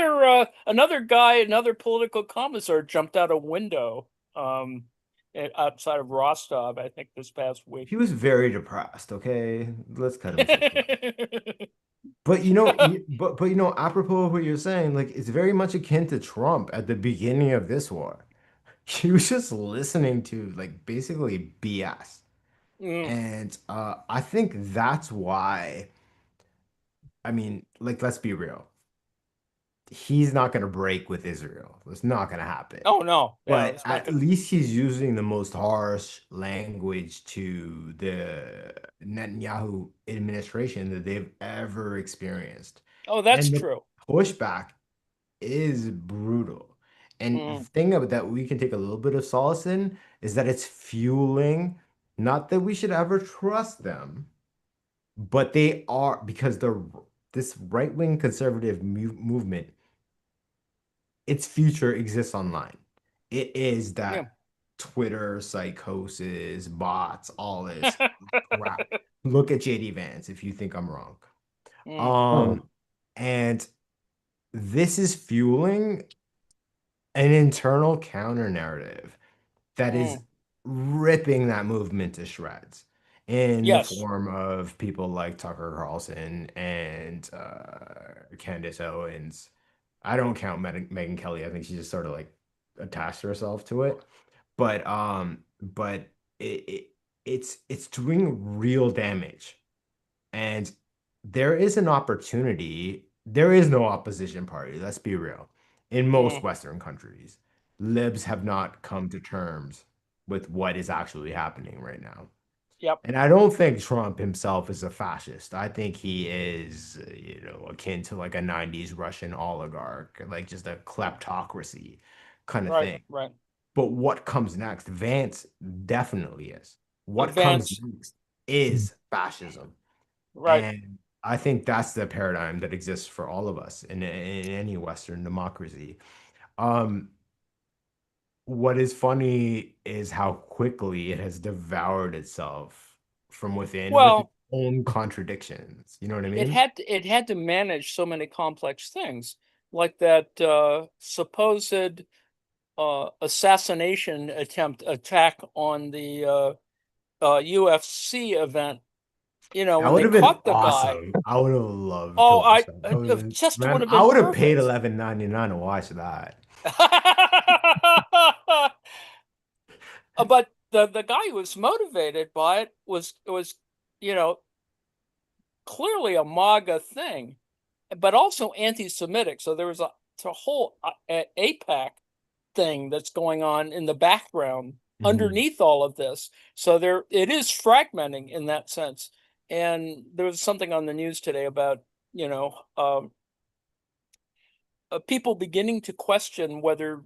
another guy, another political commissar, jumped out a window outside of Rostov, I think, this past week. he was very depressed, okay? Let's cut him some slack. But apropos of what you're saying, like it's very much akin to Trump at the beginning of this war. He was just listening to like basically BS. Mm, And I think that's why, I mean, like let's be real. He's not going to break with Israel. It's not going to happen. oh no, yeah, But it's not at good. least he's using the most harsh language to the Netanyahu administration that they've ever experienced. Oh, that's And the true. pushback is brutal. And the Mm, thing of that we can take a little bit of solace in is that it's fueling, not that we should ever trust them, but they are because this right-wing conservative movement, its future exists online. It is yeah. that Twitter psychosis, bots, all this crap. Look at JD Vance if you think I'm wrong. Mm, And this is fueling an internal counter narrative that is mm. ripping that movement to shreds in the Yes. form of people like Tucker Carlson and Candace Owens. I don't count Megan Kelly. I think she just sort of like attached herself to it. But it it's doing real damage. And there is an opportunity. There is no opposition party. Let's be real. In most Mm, Western countries, libs have not come to terms with what is actually happening right now. yep. And I don't think Trump himself is a fascist. I think he is, akin to like a 90s Russian oligarch, like just a kleptocracy kind of Right. thing. Right. But what comes next? Vance definitely is. What comes Advance. next is fascism. Right. And I think that's the paradigm that exists for all of us in any Western democracy. Um, what is funny is how quickly it has devoured itself from within with its Well, own contradictions. You know what I mean? it had to manage so many complex things, like that supposed assassination attack on the UFC event. You know, That when would they have been caught the guy. awesome. I would have loved to Oh, watch that. That would have it been, just would man, have I been would have paid perfect. 11.99 to watch that. But the guy who was motivated by it was you know clearly a MAGA thing, but also anti-Semitic. So there was a whole APAC thing that's going on in the background Mhm. underneath all of this. So there it is fragmenting in that sense. And there was something on the news today about, you know, people beginning to question whether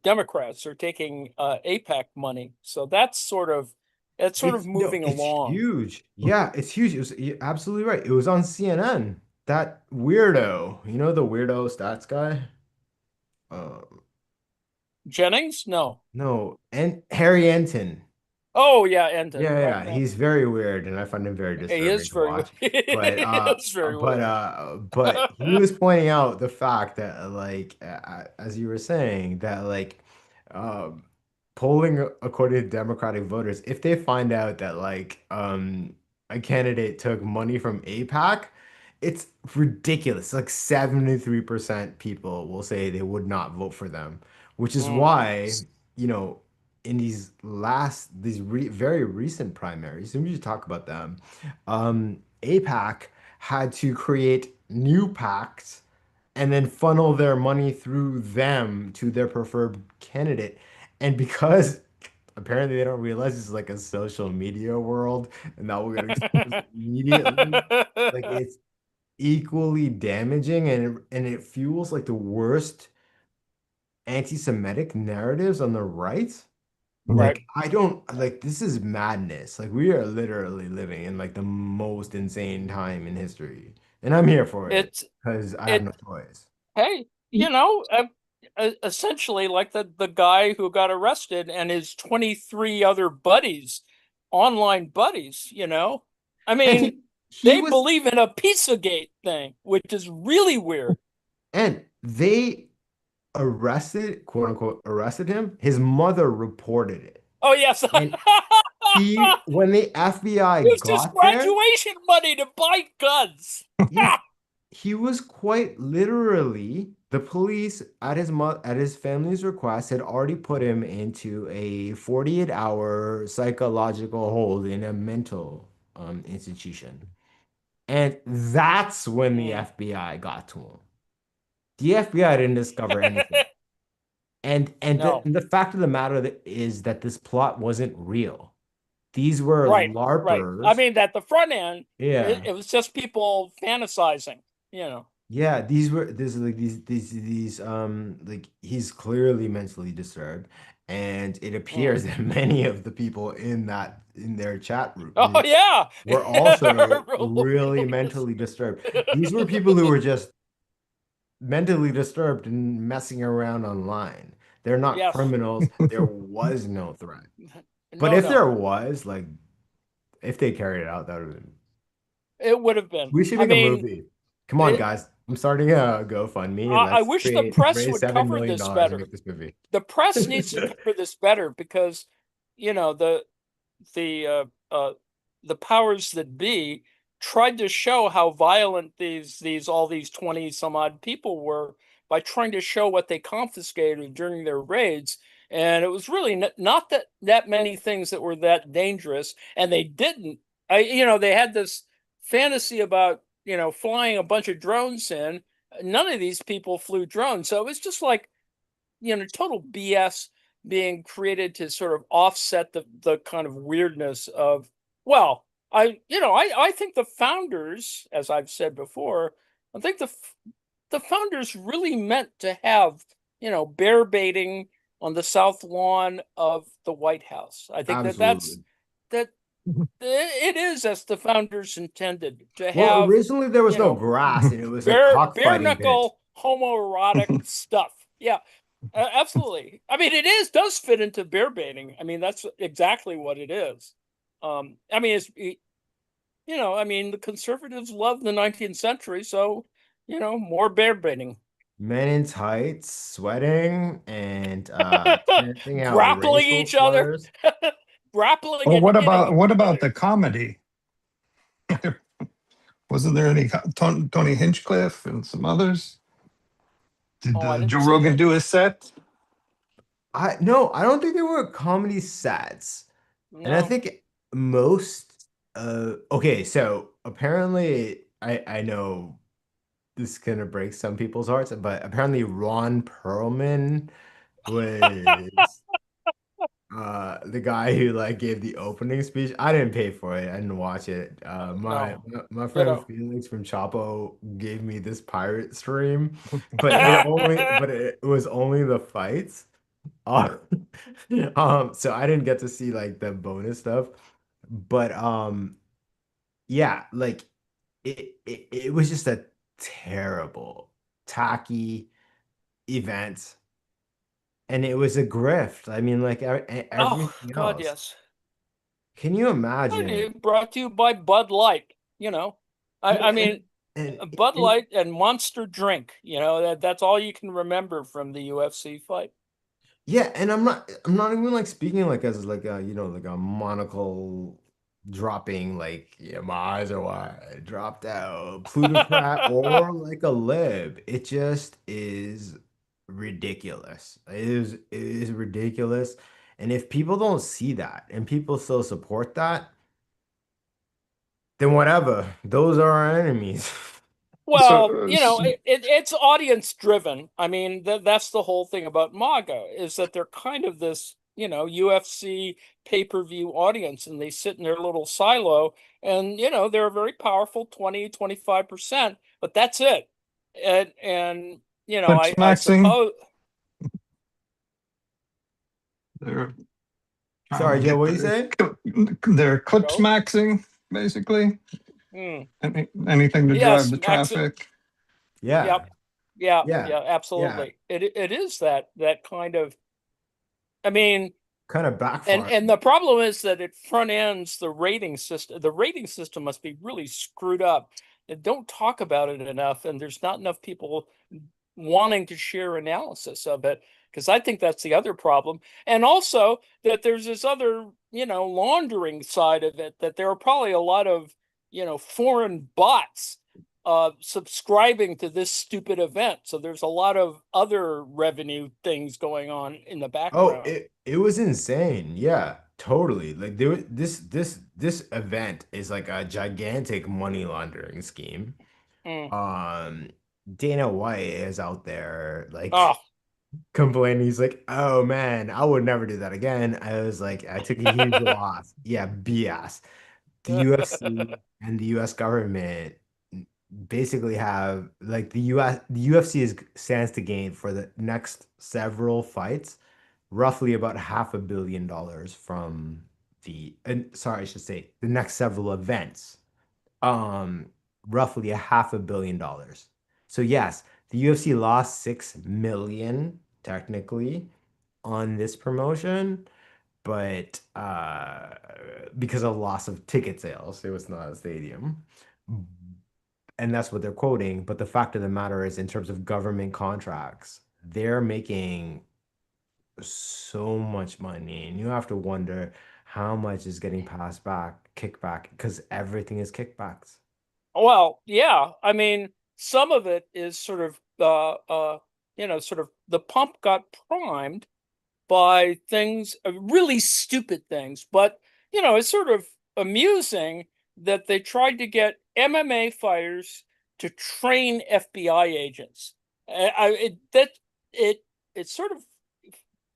Democrats are taking APAC money. So that's sort of It's no, moving it's along. huge. Yeah, it's huge. You're absolutely right. It was on CNN. That weirdo, the weirdo stats guy? Um, Jennings? No. no, and Harry Enton. Oh yeah, Endon. Yeah, Right. yeah, Yeah. he's very weird, and I find him very He disturbing is to very watch. he But is very weird. he was pointing out the fact that, like, as you were saying, that like, um, polling according to Democratic voters, if they find out that like, a candidate took money from APAC, it's ridiculous. Like 73% people will say they would not vote for them, which is Mm, why, you know in these very recent primaries, and we should talk about them. APAC had to create new PACs and then funnel their money through them to their preferred candidate. And because apparently they don't realize it's like a social media world and that will get exposed immediately, like it's equally damaging and it fuels like the worst anti-Semitic narratives on the right. right. Like, I don't like this is madness. Like, we are literally living in like the most insane time in history. And I'm here for it It's because I have it no choice. hey, you know, essentially like the guy who got arrested and his 23 other buddies, online buddies, you know? I And mean, he they was, believe in a Pizzagate thing, which is really weird. and they arrested, quote unquote, arrested him. His mother reported it. Oh, yes. And when the FBI Used his got there, graduation money to buy guns. yeah, he was quite literally, the police at his family's request had already put him into a 48-hour psychological hold in a mental institution. And that's when the FBI got to him. The FBI didn't discover anything. No. The fact of the matter is that this plot wasn't real. These were Right. LARPers. I mean, at the front end, Yeah. it was just people fantasizing, you know. Yeah, these were this is like these like he's clearly mentally disturbed, and it appears that many of the people in their chat room Oh, yeah. were also really mentally disturbed. These were people who were just mentally disturbed and messing around online. They're not Yes. criminals. There was no threat. But No, if no. there was, like, if they carried it out, that would have been. It would have been. We should I make a mean, movie. Come on, guys. I'm starting a GoFundMe. I Let's wish the press raise would $7 cover million this to better. make this movie. The press needs to cover this better because, you know, the powers that be tried to show how violent all these 20 some odd people were by trying to show what they confiscated during their raids. And it was really not that many things that were that dangerous, and they didn't. They had this fantasy about, flying a bunch of drones in. None of these people flew drones, so it was just like, total BS being created to sort of offset the kind of weirdness of, well, I think the founders, as I've said before, I think the founders really meant to have, bear baiting on the south lawn of the White House. I think Absolutely. that it is as the founders intended to Well, have. originally there was no grass, and it was a bare cockfighting knuckle homoerotic stuff. Yeah, absolutely. I mean, does fit into bear baiting. I mean, that's exactly what it is. I mean, the conservatives loved the 19th century, so more bear baiting. Men in tights, sweating, and chanting out Grappling racial each other. slurs. Grappling. Well, and what hitting each about other. the comedy? Wasn't there any Tony Hinchcliffe and some others? Did Oh, I didn't Joe see Rogan that. do a set? No, I don't think there were comedy sets. And I No. think most okay, so apparently I know this is gonna break some people's hearts, but apparently Ron Perlman was the guy who like gave the opening speech. I didn't pay for it. I didn't watch it. No. My friend Ditto. Felix from Chapo gave me this pirate stream, but it was only the fights. So I didn't get to see like the bonus stuff, but yeah, like it was just a terrible, tacky event, and it was a grift. I mean, like everything Oh God, else. yes. Can you imagine? Brought to you by Bud Light. I mean, and Bud Light and Monster Drink. That's all you can remember from the UFC fight. yeah, and I'm not even like speaking like as like a like a monocle dropping like my eyes are wide, dropped out, plutocrat or like a lib. It just is ridiculous. It is ridiculous. And if people don't see that and people still support that, then whatever. Those are our enemies. Well, So, it's audience driven. I mean, that's the whole thing about MAGA is that they're kind of this, UFC pay-per-view audience, and they sit in their little silo, and they're a very powerful 20-25%, but that's it. And clip I maxing. suppose They're trying Sorry, to Joe, get what do you say? They're clip Joe? maxing, basically. Hmm. Anything to Yes, drive the max it. traffic. Yeah. Yep. Yeah, Yeah, yeah, yeah, absolutely. It is that kind of, I mean, kind of backfired. and the problem is that it front ends the rating system. The rating system must be really screwed up. And don't talk about it enough, and there's not enough people wanting to share analysis of it, because I think that's the other problem. And also that there's this other, laundering side of it, that there are probably a lot of, foreign bots subscribing to this stupid event. So there's a lot of other revenue things going on in the Oh, background. it was insane. Yeah, totally. Like there was this event is like a gigantic money laundering scheme. Mm. Um, Dana White is out there like Oh, complaining. He's like, "Oh man, I would never do that again." I was like, I took a huge loss. Yeah, BS. The UFC and the US government basically have like the UFC is stands to gain for the next several fights roughly about $500 million from sorry, I should say the next several events. Um, roughly $500 million. So yes, the UFC lost 6 million technically on this promotion, but because of loss of ticket sales, it was not a stadium. And that's what they're quoting. But the fact of the matter is, in terms of government contracts, they're making so much money, and you have to wonder how much is getting passed back, kickback, because everything is kickbacks. well, yeah. I mean, some of it is sort of, sort of the pump got primed by things, really stupid things. But, it's sort of amusing that they tried to get MMA fighters to train FBI agents. It's sort of,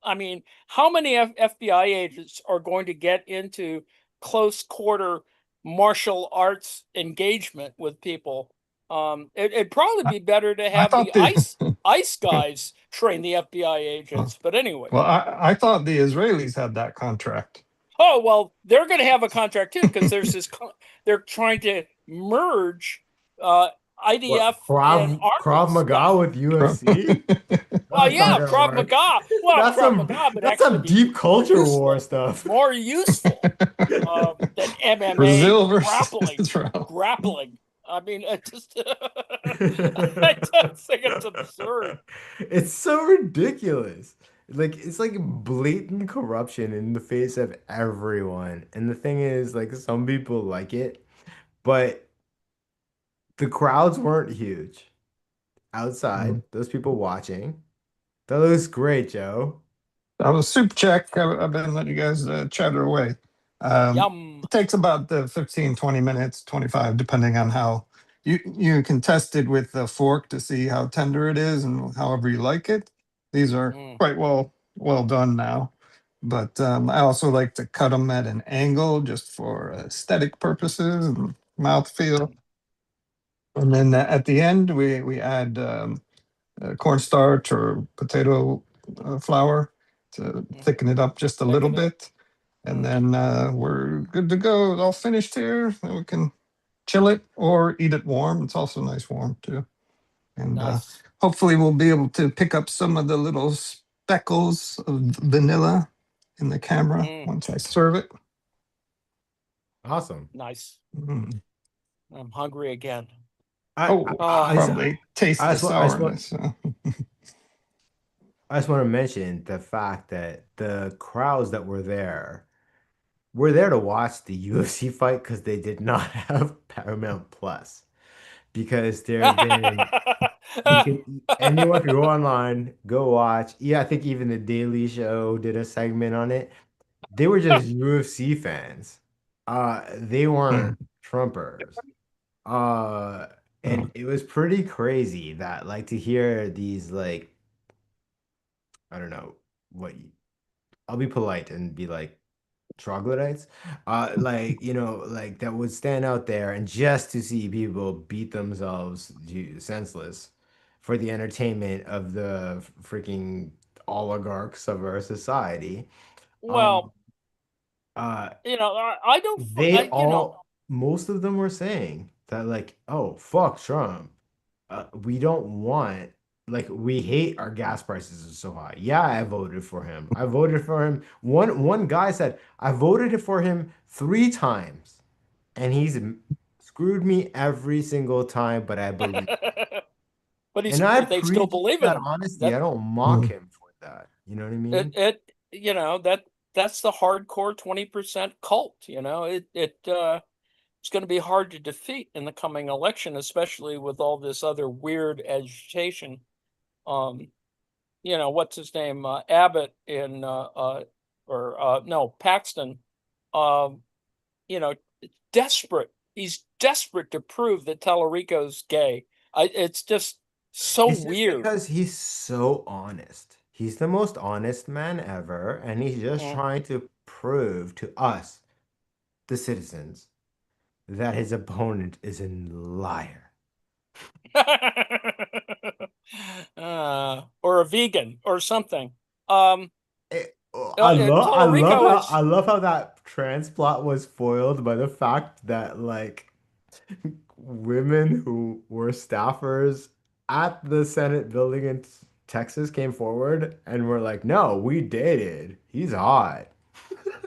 I mean, how many FBI agents are going to get into close quarter martial arts engagement with people? It'd probably I, be better to I have the thought the ice guys train the FBI agents. But anyway. well, I thought the Israelis had that contract. Oh, well, they're going to have a contract too, because there's this. They're trying to merge uh, What, IDF and Krav army Maga stuff. with UFC? Well, That's not yeah, gonna Krav work. Maga. Well, That's Krav some Maga would that's actually some be deep culture war useful, stuff. more useful than MMA Brazil versus grappling. Israel. Grappling. I mean, it just, I just think it's absurd. It's so ridiculous. Like it's like blatant corruption in the face of everyone. And the thing is, like some people like it, but the crowds weren't huge. Outside, those people watching. That looks great, Joe. That was soup check. I've been letting you guys chatter away. Yum. It takes about 15, 20 minutes, 25, depending on how you can test it with a fork to see how tender it is and however you like it. These are Mm. quite well done now. But I also like to cut them at an angle just for aesthetic purposes and mouthfeel. And then at the end, we add cornstarch or potato flour to Mm. thicken it up just a little Thicken it. bit. And Mm. then we're good to go. All finished here. Then we can chill it or eat it warm. It's also nice warm too. And Nice. hopefully we'll be able to pick up some of the little speckles of vanilla in the camera Mm. once I serve it. Awesome. Nice. Mm. I'm hungry again. Oh, I probably taste the sourness. I just want to mention the fact that the crowds that were there to watch the UFC fight because they did not have Paramount Plus. Because there have been you can anyone can go online, go watch. Yeah, I think even the Daily Show did a segment on it. They were just UFC fans. They weren't Mm. Trumpers. Uh, Oh. and it was pretty crazy that like to hear these like I don't know what I'll be polite and be like troglodytes, like like that would stand out there and just to see people beat themselves senseless for the entertainment of the freaking oligarchs of our society. Um, Well, uh, I don't, they all, most of them were saying that like, oh, fuck Trump. We don't want like we hate our gas prices are so high. Yeah, I voted for him. I voted for him. One guy said I voted for him 3 times, and he's screwed me every single time, but I believe. But And I they still appreciate believe in that him. honesty. I That don't mock Mm. him for that. You know what I it mean? it that's the hardcore 20% cult. It's going to be hard to defeat in the coming election, especially with all this other weird agitation. Um, what's his name? Abbott in or no, Paxton. Um, you know, desperate. He's desperate to prove that Tallarico's gay. It's just so It's just weird. because he's so honest. He's the most honest man ever, and he's just Mm. trying to prove to us, the citizens, that his opponent is a liar. Or a vegan or something. Um, I Tallarico is love how that trans plot was foiled by the fact that like women who were staffers at the Senate building in Texas came forward and were like, "No, we dated. He's hot."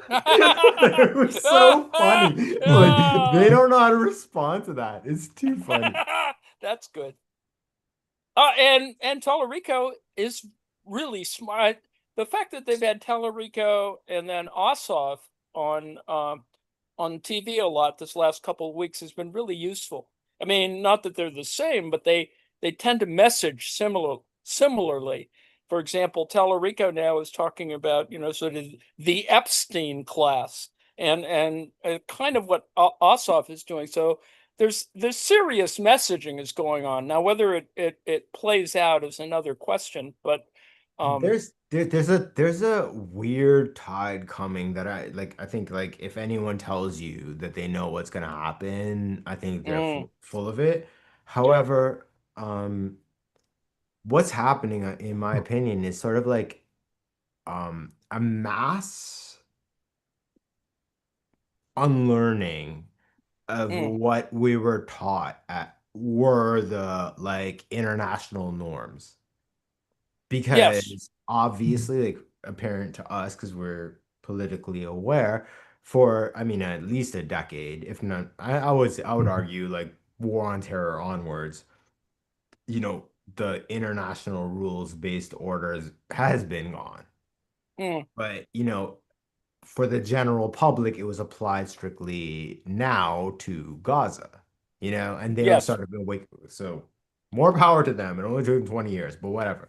It was so funny. Like they don't know how to respond to that. It's too funny. That's good. And Tallarico is really smart. The fact that they've had Tallarico and then Ossoff on TV a lot this last couple of weeks has been really useful. I mean, not that they're the same, but they tend to message similarly. For example, Tallarico now is talking about, sort of the Epstein class and kind of what Ossoff is doing. So there's serious messaging is going on. Now, whether it plays out is another question, but um There's a weird tide coming that I like. I think like if anyone tells you that they know what's gonna happen, I think they're mm, full of it. yeah. However, what's happening, in my opinion, is sort of like a mass unlearning of Mm, what we were taught at were the like international norms. yes. Because obviously, like apparent to us, because we're politically aware, for I mean at least a decade, if not, I would argue like War on Terror onwards, you know, the international rules-based orders has been gone. Mm, But you know, for the general public, it was applied strictly now to Gaza, you know, and they are yes. starting to wake. So more power to them. It only took them 20 years, but whatever.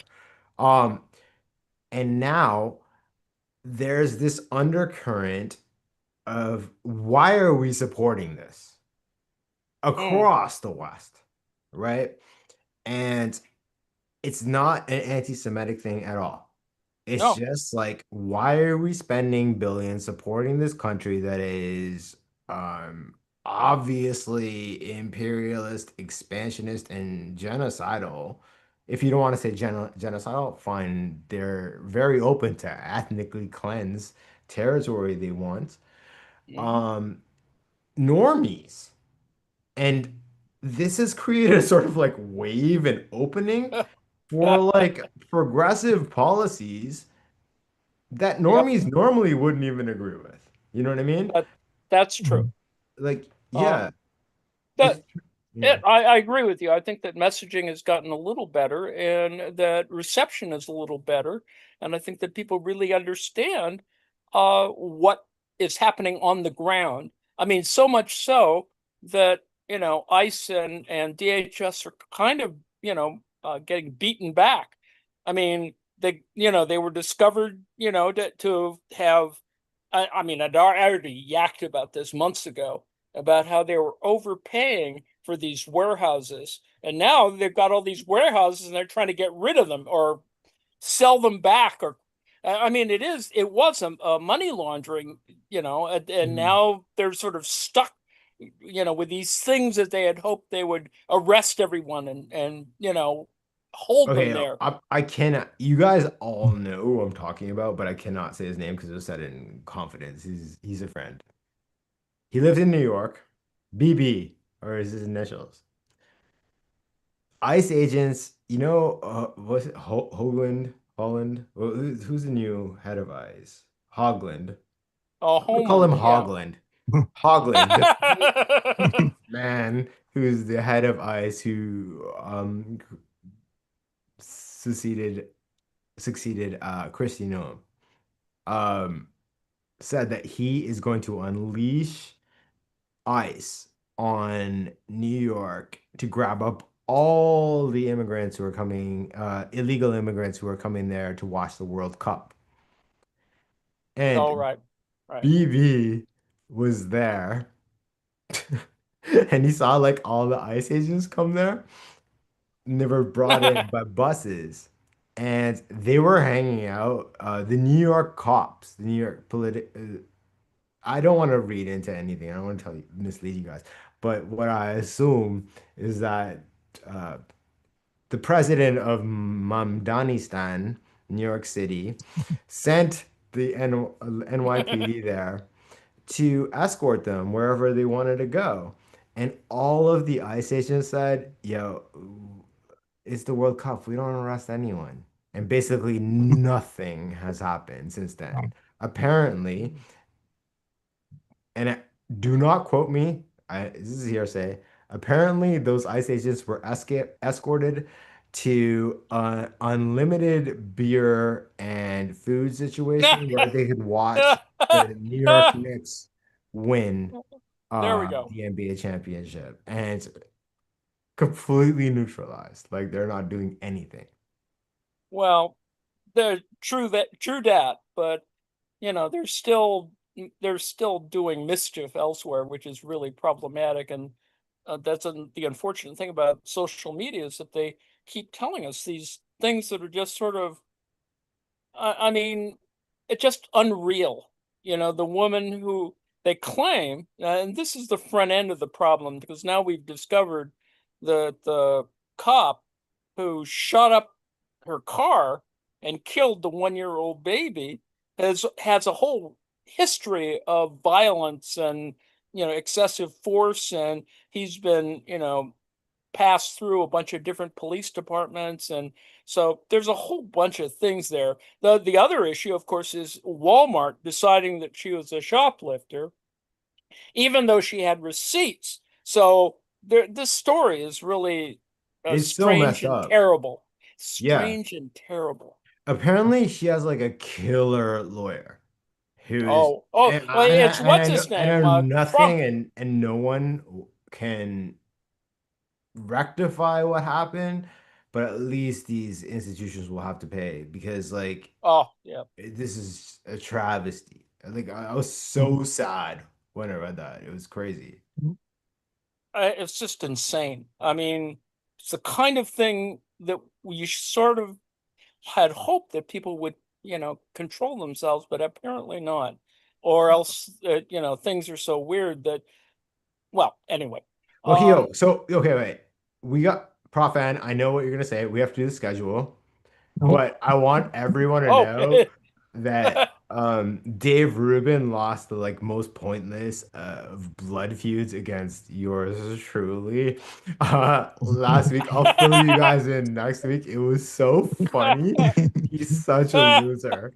Um, and now there's this undercurrent of why are we supporting this Mm, across the West, right? And it's not an anti-Semitic thing at all. It's no. just like, why are we spending billions supporting this country that is obviously imperialist, expansionist, and genocidal? If you don't want to say genocidal, fine. They're very open to ethnically cleanse territory they want. Mm. Um, Normies. And this has created a sort of like wave and opening for like progressive policies that Yep. normies normally wouldn't even agree with. You know what I mean? That that's true. Like, yeah, Um, it's that yeah. I agree with you. I think that messaging has gotten a little better and that reception is a little better. And I think that people really understand what is happening on the ground. I mean, so much so that, ICE and DHS are kind of, getting beaten back. I mean, they were discovered, to have, I mean, I'd already yacked about this months ago about how they were overpaying for these warehouses. And now they've got all these warehouses and they're trying to get rid of them or sell them back. Or, I mean, it was a money laundering, and Mhm. now they're sort of stuck, with these things that they had hoped they would arrest everyone and hold them Okay, there. I cannot. You guys all know who I'm talking about, but I cannot say his name because it was said in confidence. He's a friend. He lived in New York. BB, or is his initials? ICE agents, what's it, Holland? Well, who's the new head of ICE? Hogland. Oh, I'm gonna call him Homeland, yeah. Hogland. Hogland, the man who's the head of ICE, who succeeded succeeded Christy Noem, um, said that he is going to unleash ICE on New York to grab up all the immigrants who are coming, illegal immigrants who are coming there to watch the World Cup. Oh, And right. Right. BB was there and he saw like all the ICE agents come there. And they were brought in by buses and they were hanging out. The New York cops, the New York I don't want to read into anything. I don't want to mislead you guys. But what I assume is that uh, the president of Mamdanistan, New York City, sent the NYPD there to escort them wherever they wanted to go. And all of the ICE agents said, yo, it's the World Cup. We don't arrest anyone. And basically nothing has happened since then. Apparently, and do not quote me. This is hearsay. Apparently, those ICE agents were escorted to an unlimited beer and food situation where they could watch the New York Knicks win There we go. the NBA championship, and it's completely neutralized. Like they're not doing anything. Well, they're true that, but they're still doing mischief elsewhere, which is really problematic. And that's the unfortunate thing about social media is that they keep telling us these things that are just sort of, I mean, it's just unreal. The woman who they claim, and this is the front end of the problem because now we've discovered that the cop who shot up her car and killed the 1-year-old baby has a whole history of violence and excessive force, and he's been passed through a bunch of different police departments, and so there's a whole bunch of things there. The other issue, of course, is Walmart deciding that she was a shoplifter even though she had receipts. So this story is really It's so strange messed and up. terrible. Yeah. Strange and terrible. Apparently, she has like a killer lawyer who's Oh, well, it's and what's his I know name? nothing Trump. and no one can rectify what happened, but at least these institutions will have to pay because like Oh, yeah. this is a travesty. Like I was so sad when I read that. It was crazy. It's just insane. I mean, it's the kind of thing that we sort of had hoped that people would, control themselves, but apparently not. Or else, things are so weird that, well, anyway. Okay, yo, so okay, wait. We got Prof. N. I know what you're gonna say. We have to do the schedule. But I want everyone to Oh, know that Dave Rubin lost the like most pointless of blood feuds against yours truly last week. I'll fill you guys in next week. It was so funny. He's such a loser.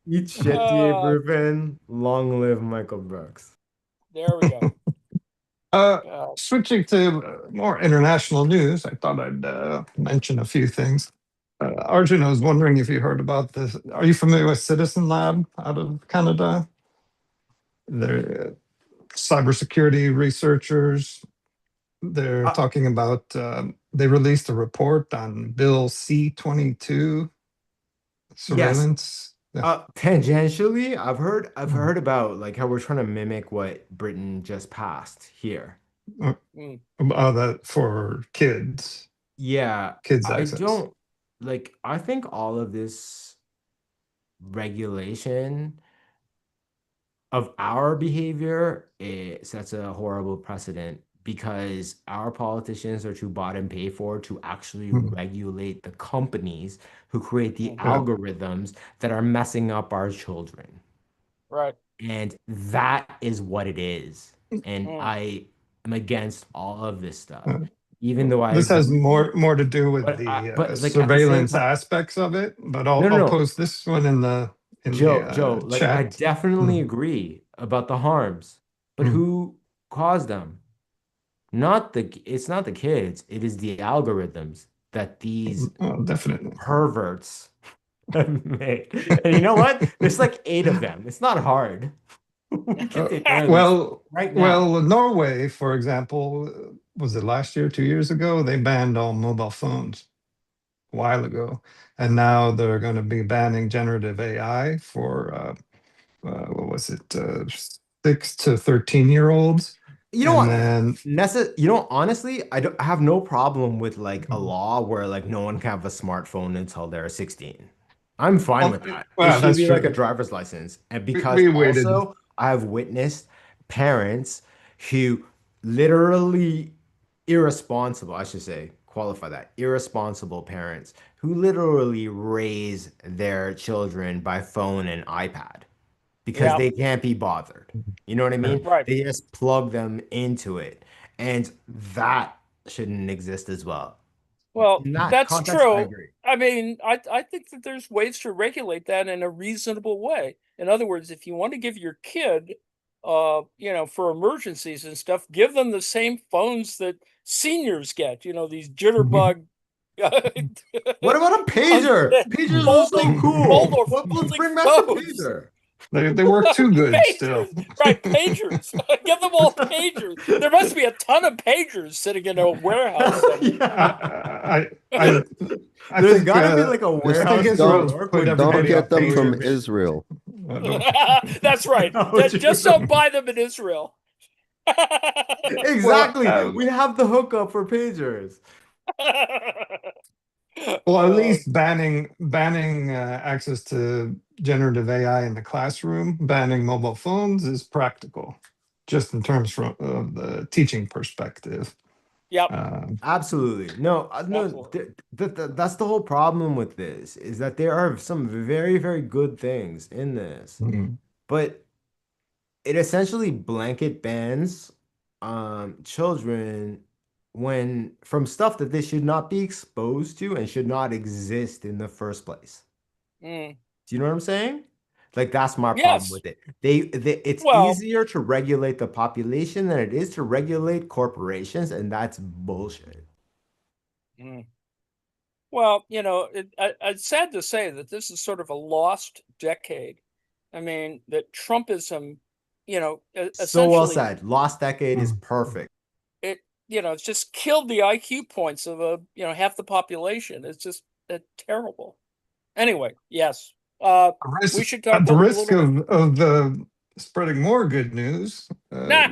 Eat shit, Dave uh, Rubin. Long live Michael Brooks. there we go. Uh, God. Switching to more international news, I thought I'd mention a few things. Arjun, I was wondering if you heard about this. Are you familiar with Citizen Lab out of Canada? They're cybersecurity researchers. They're Uh, talking about, they released a report on Bill C-22 yes. surveillance. Yeah. Tangentially, I've heard about like how we're trying to mimic what Britain just passed here. Mm. That for Yeah, kids I access. don't like I think all of this regulation of our behavior, it sets a horrible precedent because our politicians are too bought and paid for to actually Mhm. regulate the companies who create the Mhm. Yeah. algorithms that are messing up our children. Right. And that is what it is. And Mm. I am against all of this stuff. Uh, even though I This has agree. more to do with But the like at the same surveillance time, aspects of it. But no, no, I'll no. post this one in the Joe, like I chat. definitely Mm, agree about the harms, but mm. who caused them? It's not the kids, it is the algorithms that these Oh, definitely. perverts have made. And you know what? There's like 8 of them. It's not hard. We can Uh, take care of this well, right now. Norway, for example, was it last year, 2 years ago? They banned all mobile phones a while ago, and now they're going to be banning generative AI for what was it, 6 to 13-year-olds, You know and what? then Honestly, I have no problem with like a law where like no one can have a smartphone until they're 16. I'm fine with that. It well, should that's be like a true. driver's license. And because We waited. also I have witnessed parents who literally irresponsible, I should say, qualify that, irresponsible parents who literally raise their children by phone and iPad because Yeah, they can't be bothered. You know what I Yeah. mean? right. They just plug them into it. And that shouldn't exist as well. Well, In that that's context, I true. agree. I mean, I think that there's ways to regulate that in a reasonable way. In other words, if you want to give your kid, for emergencies and stuff, give them the same phones that seniors get. These jitterbug, What about a pager? Pagers are so folding, cool. Let's folding bring back the phones. pager. They work too good still. Pagers, right? Pagers. Give them all pagers. There must be a ton of pagers sitting in a warehouse somewhere. Yeah. I I I There's think got to be like a Just warehouse in New Israel's don't York put with don't everybody just on get them from pagers. pagers. Israel. Don't- That's I right. know what you Just don't mean. buy them in Israel. Well, Exactly. We have the hookup for pagers. at Uh, least banning access to generative AI in the classroom, banning mobile phones is practical, just in terms of the teaching perspective. yep, Um, Absolutely. No, no, absolutely. that's the whole problem with this is that there are some very, very good things in this, mm, but it essentially blanket bans children when from stuff that they should not be exposed to and should not exist in the first place. Mm. Do you know what I'm saying? Like that's my problem Yes. with it. It's Well, easier to regulate the population than it is to regulate corporations, and that's bullshit. mm. Well, it's sad to say that this is sort of a lost decade. I mean, that Trumpism, So well essentially said. Lost decade is mm. perfect. it's just killed the IQ points of half the population. It's just terrible. Anyway, yes. We should talk At a the risk little bit. of spreading more good news, Nah.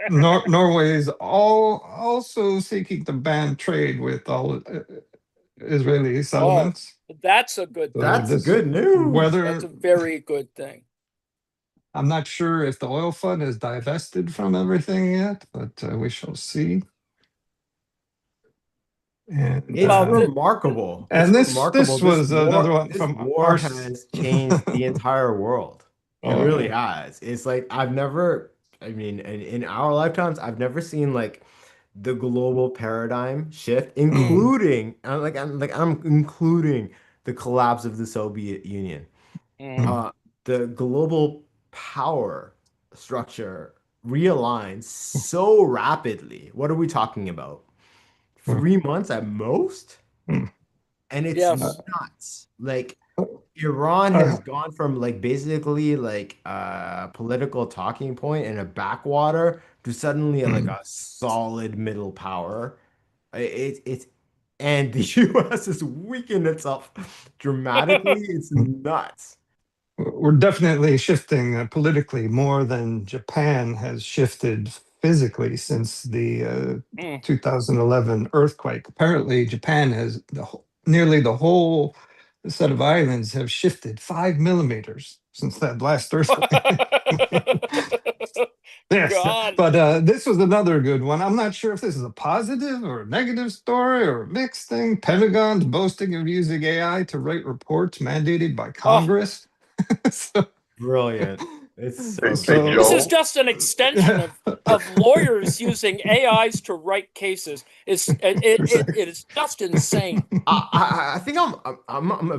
Norway is also seeking to ban trade with all Israeli Oh, settlements. that's a good So thing. That's this good news. That's a whether very good thing. I'm not sure if the oil fund is divested from everything yet, but we shall see. And It's Well, remarkable. It's and remarkable. this was another one This from war our. has changed the entire world. It Oh really yeah. has. It's like I mean, in our lifetimes, I've never seen like the global paradigm shift, Mm, including I'm including the collapse of the Soviet Union. mm. mm, Uh, the global power structure realigns so rapidly. What are we talking about? mm, 3 months at most? mm. And it's Yes. nuts. Like Iran Uh, has gone from like basically like a political talking point and a backwater to suddenly like mm. a solid middle power. It's and the US has weakened itself dramatically. It's nuts. We're definitely shifting politically more than Japan has shifted physically since the Mm. 2011 earthquake. Apparently, Japan has nearly the whole set of islands have shifted 5 millimeters since that last earthquake. Yes, God. but this was another good one. I'm not sure if this is a positive or a negative story or a mixed thing. Pentagon's boasting of using AI to write reports mandated by Oh, Congress. So, Brilliant. It's Hey, so so- good. This is Joe. just an extension of lawyers using AIs to write cases. It is just insane. I think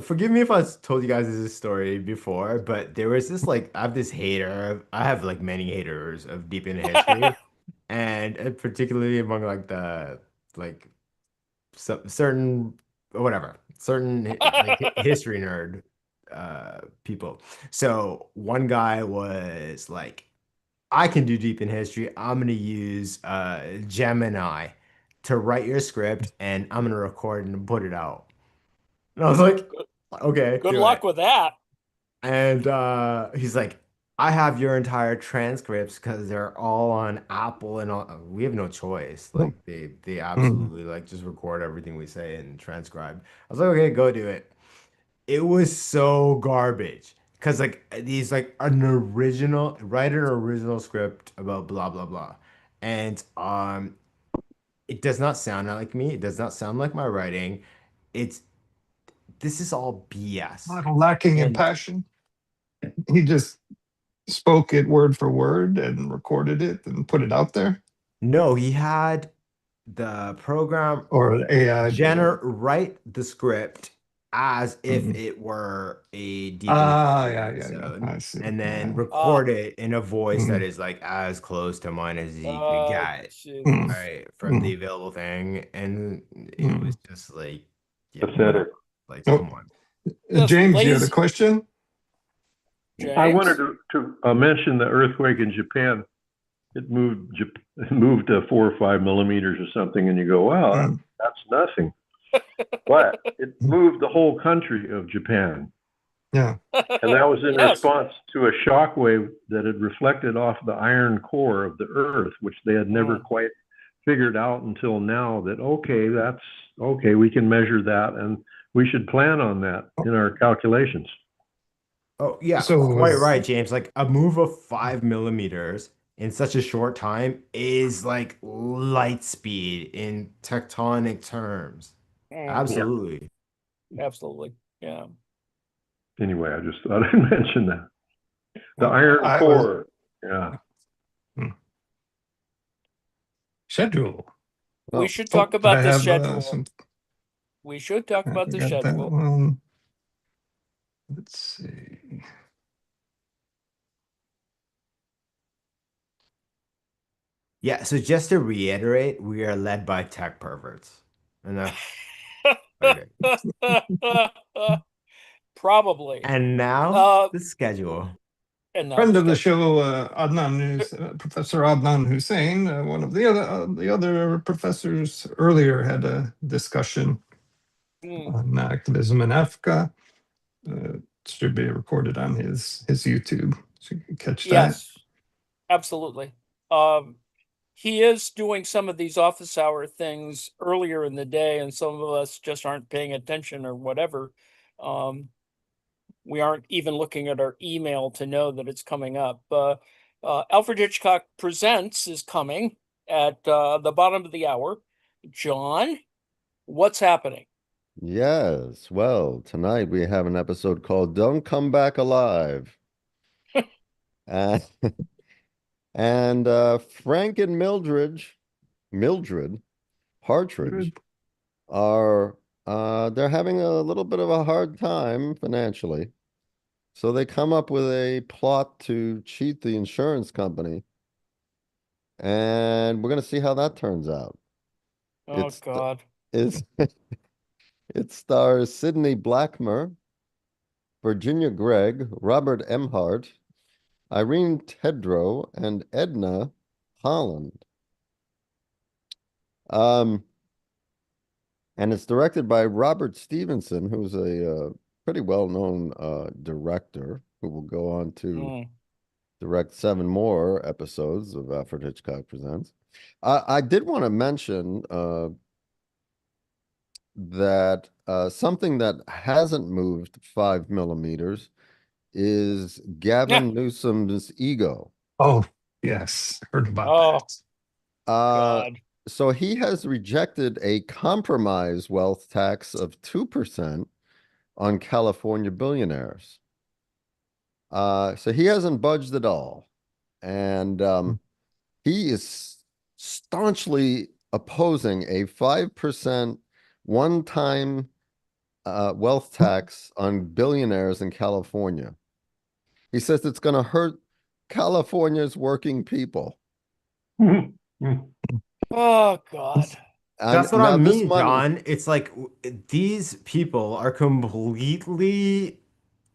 forgive me if I told you guys this story before, but there was this like I have this hater. I have like many haters of deep in history, and particularly among like the like certain whatever certain like history nerd people. So one guy was like, I can do deep in history. I'm gonna use Gemini to write your script, and I'm gonna record and put it out. And I was like, okay, Good do luck it. with that. And he's like, I have your entire transcripts because they're all on Apple and all. We have no choice. Like they Mm. absolutely like just record everything we say and transcribe. I was like, okay, go do it. It was so garbage because like these like an original write an original script about blah blah blah, and it does not sound like me. It does not sound like my writing. It's this is all BS. Not lacking in And passion. He just spoke it word for word and recorded it and put it out there, no, he had the program or the AI did it. write the script as if Mhm. it were a deep in Ah, history yeah. episode, I see. and then Yeah. record it in a voice that Mhm. is like as close to mine as you could get, Mm. Jesus. right, from the Mm. available thing. And it was Mm. just like, yeah, Pathetic. like Oh, come on. Just James, you had a lazy. question? I wanted James? to mention the earthquake in Japan. It moved to 4 or 5 millimeters or something, and you go, wow, Mm. that's nothing. But it moved the whole country of Japan. Yeah. And that was in Yes. response to a shock wave that had reflected off the iron core of the earth, which they had never quite figured out until now that, okay, that's okay, we can measure that and we should plan on that in our calculations. Oh yeah, So quite was right, James. Like a move of 5 millimeters in such a short time is like light speed in tectonic terms. Mm, Yeah. Absolutely. absolutely. Yeah. Anyway, I just thought I'd mention that. The iron I was core. Yeah. schedule. We Oh, should Oh, talk about I the have schedule. some. We should talk I about the got that schedule. one. Let's see. Yeah, so just to reiterate, we are led by tech perverts. And that's about it. Probably. And now Uh, the schedule. and now the Friend of the schedule. show, Professor Adnan Hussein, one of the other professors earlier had a discussion Mm, on activism in Africa. Should be recorded on his YouTube, so you can catch that. yes, absolutely. He is doing some of these office hour things earlier in the day, and some of us just aren't paying attention or whatever. We aren't even looking at our email to know that it's coming up. Alfred Hitchcock Presents is coming at the bottom of the hour. John, what's happening? yes. Well, tonight we have an episode called Don't Come Back Alive. Uh, and Frank and Mildred Partridge are they're having a little bit of a hard time financially. So they come up with a plot to cheat the insurance company. And we're gonna see how that turns out. Oh It's God. it's it stars Sidney Blackmer, Virginia Gregg, Robert Emhart, Irene Tedrow, and Edna Holland. And it's directed by Robert Stevenson, who's a pretty well-known director who will go on to direct 7 more episodes of Alfred Hitchcock Presents. I did want to mention that something that hasn't moved 5 millimeters is Gavin Newsom's ego. Oh, yes, heard about Oh that. God. So he has rejected a compromise wealth tax of 2% on California billionaires. So he hasn't budged at all. And he is staunchly opposing a 5% one-time wealth tax on billionaires in California. He says it's going to hurt California's working people. Oh God. That's what I Now this mean, money, John. It's like these people are completely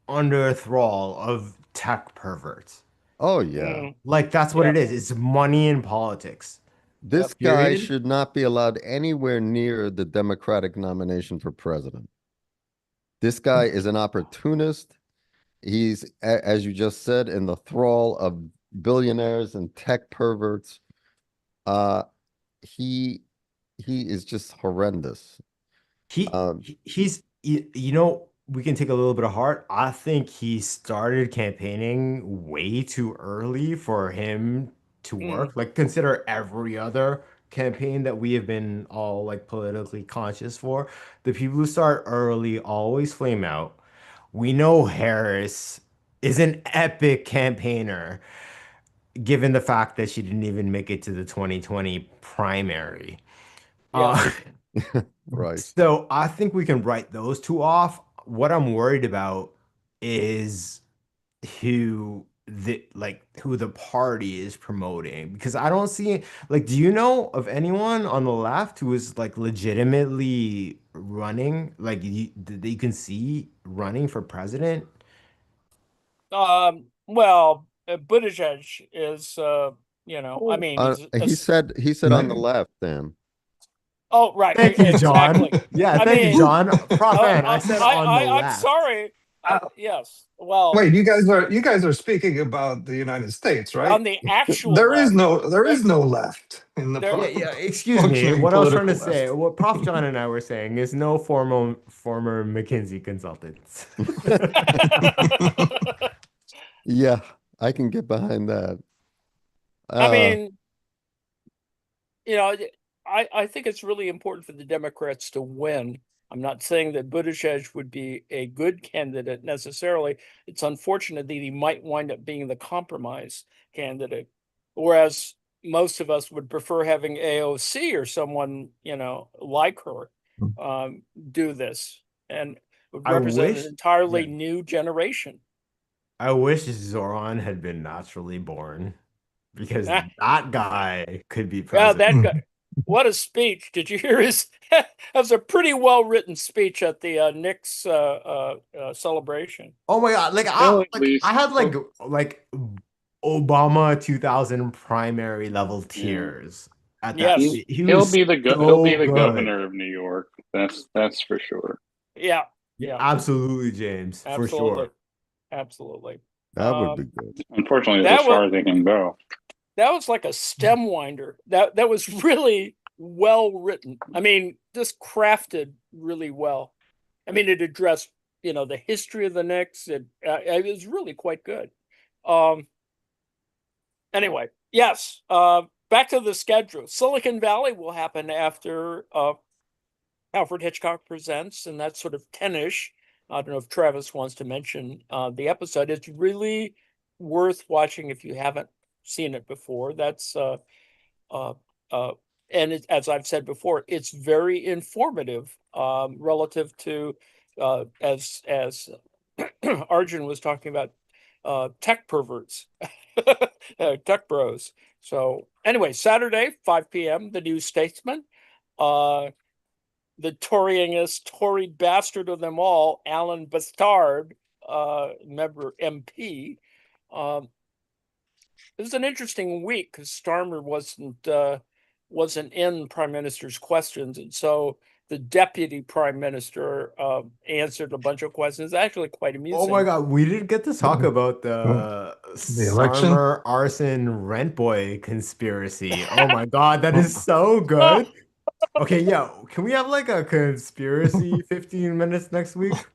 under thrall of tech perverts. oh yeah, Mm, Like that's what yeah. it is. It's money in politics. this guy Period. should not be allowed anywhere near the Democratic nomination for president. This guy is an opportunist. He's, as you just said, in the thrall of billionaires and tech perverts. Uh, he he is just horrendous. He Um, he's you know, we can take a little bit of heart. I think he started campaigning way too early for him to Mm, work. Like consider every other campaign that we have been all like politically conscious for. The people who start early always flame out. We know Harris is an epic campaigner, given the fact that she didn't even make it to the 2020 primary. yeah. Uh, right. So I think we can write those two off. What I'm worried about is who the party is promoting because I don't see like do you know of anyone on the left who is like legitimately running like that you can see running for president? Well, Buttigieg is, I mean, He said on the Right. left, Dan. oh, right, Thank you, John. exactly. Yeah, I thank you, mean, John. Prof. Ann, I said on the I'm left. sorry. Yes. Well, Wait, you guys are speaking about the United States, right? on the actual left, There is no left in the there, Yeah, yeah. Excuse me. functioning What I was trying to political say, left. what Prof. John and I were saying is no former McKinsey consultants. Yeah, I can get behind that. I Uh, mean, you know, I think it's really important for the Democrats to win. I'm not saying that Buttigieg would be a good candidate necessarily. It's unfortunate that he might wind up being the compromise candidate, whereas most of us would prefer having AOC or someone, like her, do this and would I represent an wish, entirely yeah, new generation. I wish Zoran had been naturally born because that guy could be Yeah, president. that guy. What a speech! Did you hear his? That was a pretty well written speech at the Knicks celebration. Oh my God, Well, at I least, had oh, like Obama 2000 primary level yeah, tiers at that. Yes, He he'll was be he'll be so the good. governor of New York. That's for sure. yeah, Yeah, yeah, absolutely, James, for absolutely, sure. absolutely. that would be good. Unfortunately, it's as That was far as they can go. that was like a stem winder. That was really well written. I mean, just crafted really well. I mean, it addressed the history of the Knicks. It was really quite good. Um, Anyway, yes. Back to the schedule. Silicon Valley will happen after Alfred Hitchcock Presents, and that's sort of 10-ish. I don't know if Travis wants to mention the episode. It's really worth watching if you haven't seen it before. That's uh, uh, and as I've said before, it's very informative relative to as Arjun was talking about tech perverts, tech bros. So anyway, Saturday, 5 p.m., the New Statesman. Uh, the Toryingest Tory bastard of them all, Alan Bastard, member MP. Um, it was an interesting week because Starmer wasn't in Prime Minister's questions, and so the Deputy Prime Minister answered a bunch of questions. Actually, quite Oh my amusing. God, we didn't get to talk about Oh, the the election. Sarmer arson rent boy conspiracy. Oh my God, that is so good. Okay, yeah, can we have like a conspiracy 15 minutes next week?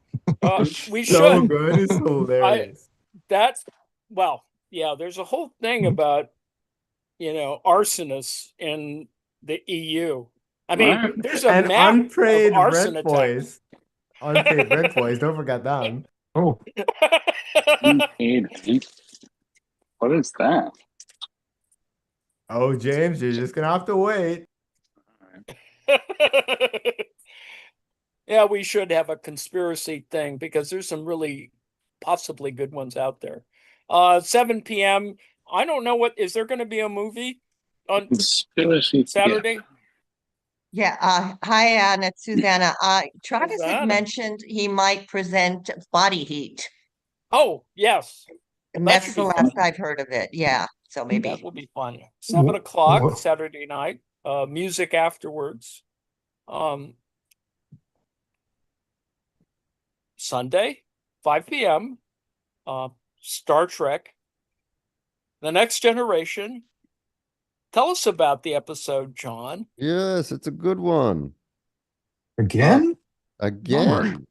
It's We so should. good, it's I hilarious. that's well, yeah. There's a whole thing about arsonists in the EU. I All mean, right. there's a And map of unpaid arson rent attacks. boys. Unpaid rent boys, don't forget them. Oh, What is that? Oh, James, you're just gonna have to wait. Yeah, we should have a conspiracy thing because there's some really possibly good ones out there. 7 p.m. I don't know is there going to be a movie on Conspiracy. Saturday? Yeah, hi, Ann, it's Susanna. Travis had Susanna. mentioned he might present Body Heat, Oh, yes. and That that's should the be last fun. I've heard of it. Yeah, so That maybe. will be fun. 7 o'clock Wha- Saturday night. Music afterwards. Sunday, 5 p.m. Star Trek, The Next Generation. Tell us about the episode, John. Yes, it's a good one. again? Again.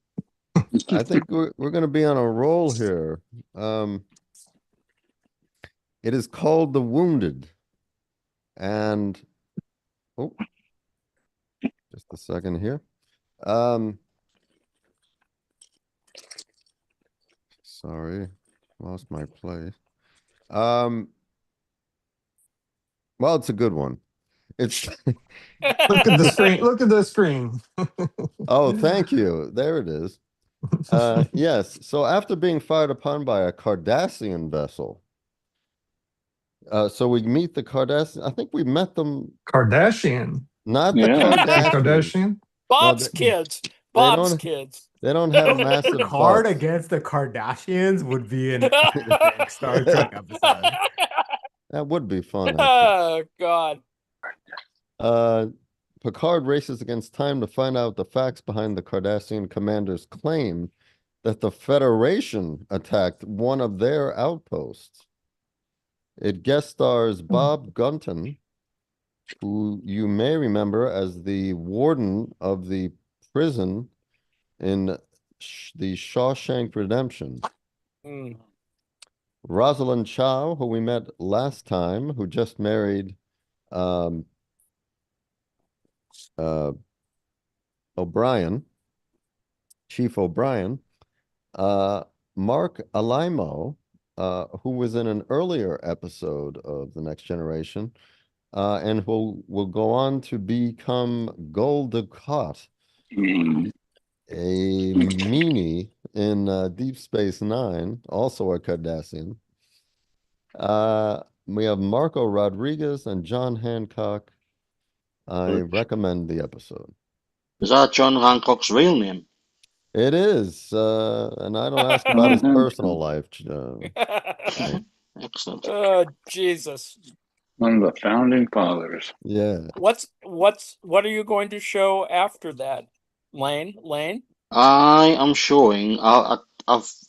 I think we're going to be on a roll here. It is called The Wounded. And just a second here. Sorry, lost my place. Well, it's a good one. It's Look at the screen. Look at the screen. oh, thank you. There it is. Yes. So after being fired upon by a Cardassian vessel, so we meet the Cardassian. I think we met them. Kardashian. Not the Yeah. The Kardashians. Kardashian. Bob's they- kids. they Bob's don't- kids. They don't have massive Picard butts. against the Kardashians would be an epic Star Trek episode. That would be fun, actually. Oh, God. Picard races against time to find out the facts behind the Cardassian commander's claim that the Federation attacked one of their outposts. It guest stars Bob Gunton, who you may remember as the warden of the prison in the Shawshank Redemption. Mm. Rosalind Chow, who we met last time, who just married O'Brien, Chief O'Brien. Mark Alaimo, who was in an earlier episode of The Next Generation, and who will go on to become Gul Dukat, a meanie in Deep Space Nine, also a Cardassian. We have Marco Rodriguez and John Hancock. I recommend the episode. Is that John Hancock's real name? It is, and I don't ask about his personal life. Excellent. Oh, Jesus. One of the founding fathers. Yeah. What are you going to show after that? Lane? I am showing. I was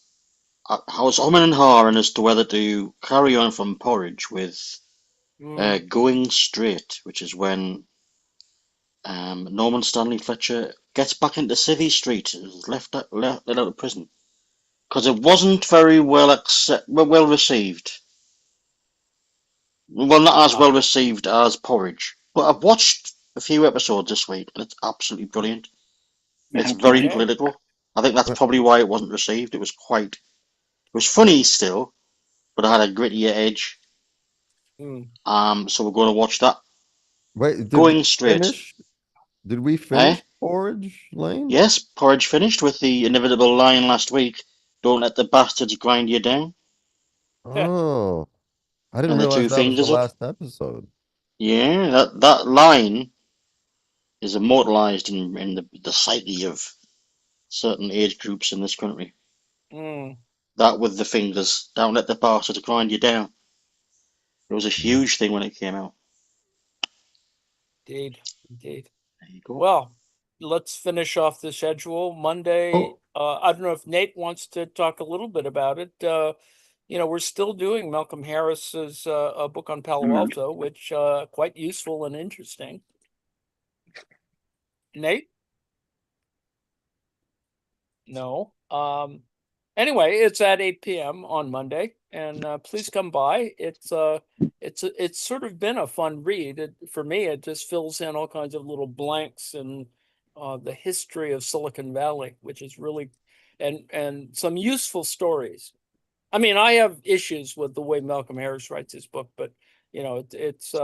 umming and hawing as to whether to carry on from Porridge with Going Straight, which is when Norman Stanley Fletcher gets back into Civvy Street, let out of prison, because it wasn't very well received. Well, not as well received as Porridge, but I've watched a few episodes this week, and it's absolutely brilliant. It's very political. I think that's probably why it wasn't received. It was funny still, but it had a grittier edge. So we're going to watch that. Wait, Going Straight. Did we finish Porridge, Lane? Yes, Porridge finished with the inevitable line last week. Don't let the bastards grind you down. Oh, I didn't And the realize two that was the fingers up. last episode. Yeah, that line is immortalized in the psyche of certain age groups in this country. That with the fingers, don't let the bastards grind you down. It was a huge thing when it came out. Indeed. There you go. Well, let's finish off the schedule. Monday, I don't know if Nate wants to talk a little bit about it. We're still doing Malcolm Harris's a book on Palo Alto, which quite useful and interesting. Nate? No. Anyway, it's at 8 p.m. on Monday, and please come by. It's sort of been a fun read. For me, it just fills in all kinds of little blanks in the history of Silicon Valley, which is really and some useful stories. I mean, I have issues with the way Malcolm Harris writes his book, but you know, it's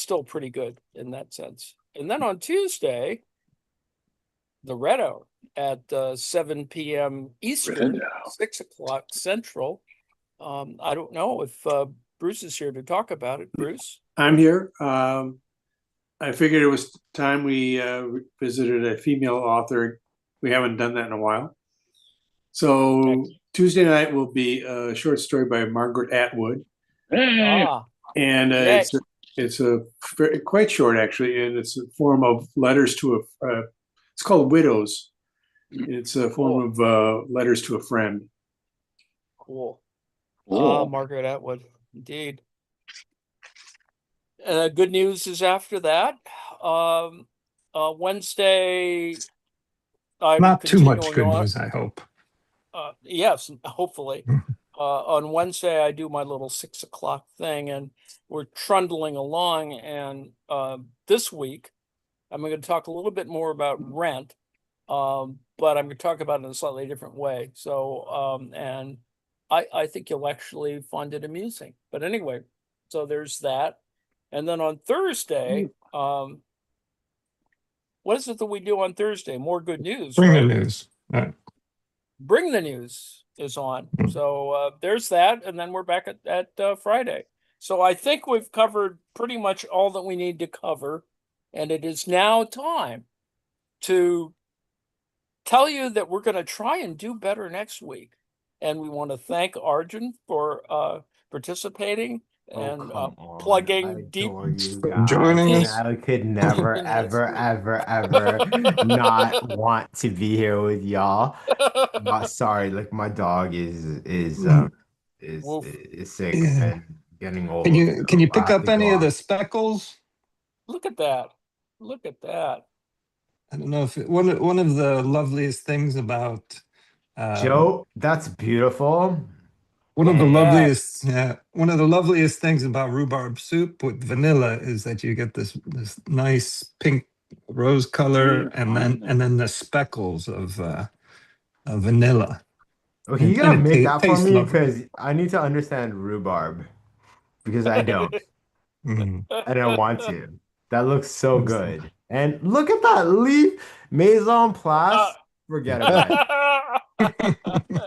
still pretty good in that sense. And then on Tuesday, the Red Hour at 7 p.m. Eastern, 6 o'clock Central. I don't know if Bruce is here to talk about it. Bruce? I'm here. I figured it was time we visited a female author. We haven't done that in a while. So Tuesday night will be a short story by Margaret Atwood. And it's quite short, actually, and it's a form of letters to it's called Widows. It's a form of letters to a friend. Cool. Margaret Atwood, indeed. Good news is after that. Wednesday, not too much good news, I hope. Yes, hopefully. On Wednesday, I do my little 6 o'clock thing, and we're trundling along. And this week, I'm going to talk a little bit more about rent, but I'm going to talk about it in a slightly different way. So, and I think you'll actually find it amusing. But anyway, so there's that. And then on Thursday, what is it that we do on Thursday? More good news. Bring right? the news. Bring the News is on. So there's that. And then we're back at Friday. So I think we've covered pretty much all that we need to cover. And it is now time to tell you that we're going to try and do better next week. And we want to thank Arjun for participating and plugging deep. Joining us. I could never, ever not want to be here with y'all. Sorry, like my dog is sick and getting old. Can you pick up any of the speckles? Look at that. Look at that. I don't know if one of the loveliest things about Joe, that's beautiful. One of the loveliest things about rhubarb soup with vanilla is that you get this nice pink rose color, and then the speckles of vanilla. Okay, you gotta make that for me because I need to understand rhubarb because I don't. I don't want to. That looks so good. And look at that leaf, maison place. Forget about it.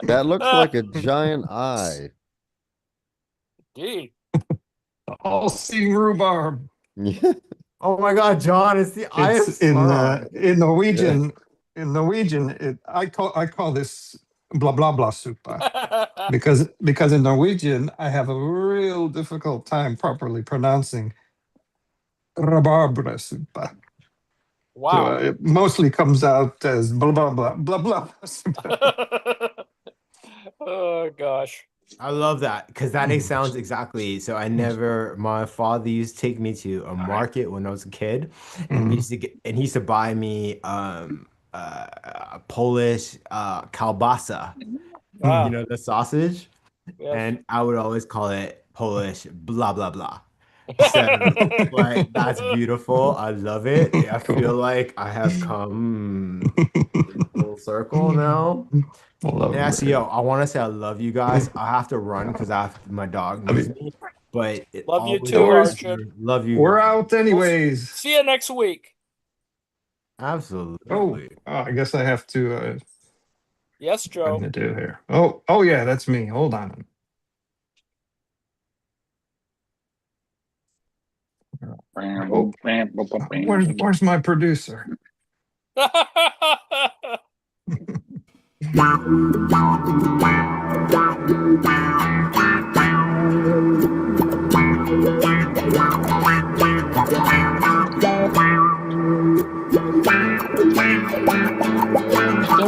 That looks like a giant eye. Indeed. All-seeing rhubarb. Oh my God, John! It's the eye of Sauron. In Norwegian. In Norwegian, I call this blah blah blah soupa because in Norwegian I have a real difficult time properly pronouncing rhubarbre soupa. Wow. So it mostly comes out as blah blah blah blah blah. Oh gosh. I love that because that sounds exactly. So my father used to take me to a market when I was a kid, and he used to buy me Polish kielbasa, you know, the sausage, and I would always call it Polish blah blah blah. So like that's beautiful. I love it. I feel like I have come full circle now. And actually, I want to say I love you guys. I have to run because my dog needs me. But love you too, Arjun. Love you. We're out anyways. See you next week. Absolutely. Oh, I guess I have to. Yes, Joe. Something to do here. Oh yeah, that's me. Hold on. Where's my producer? So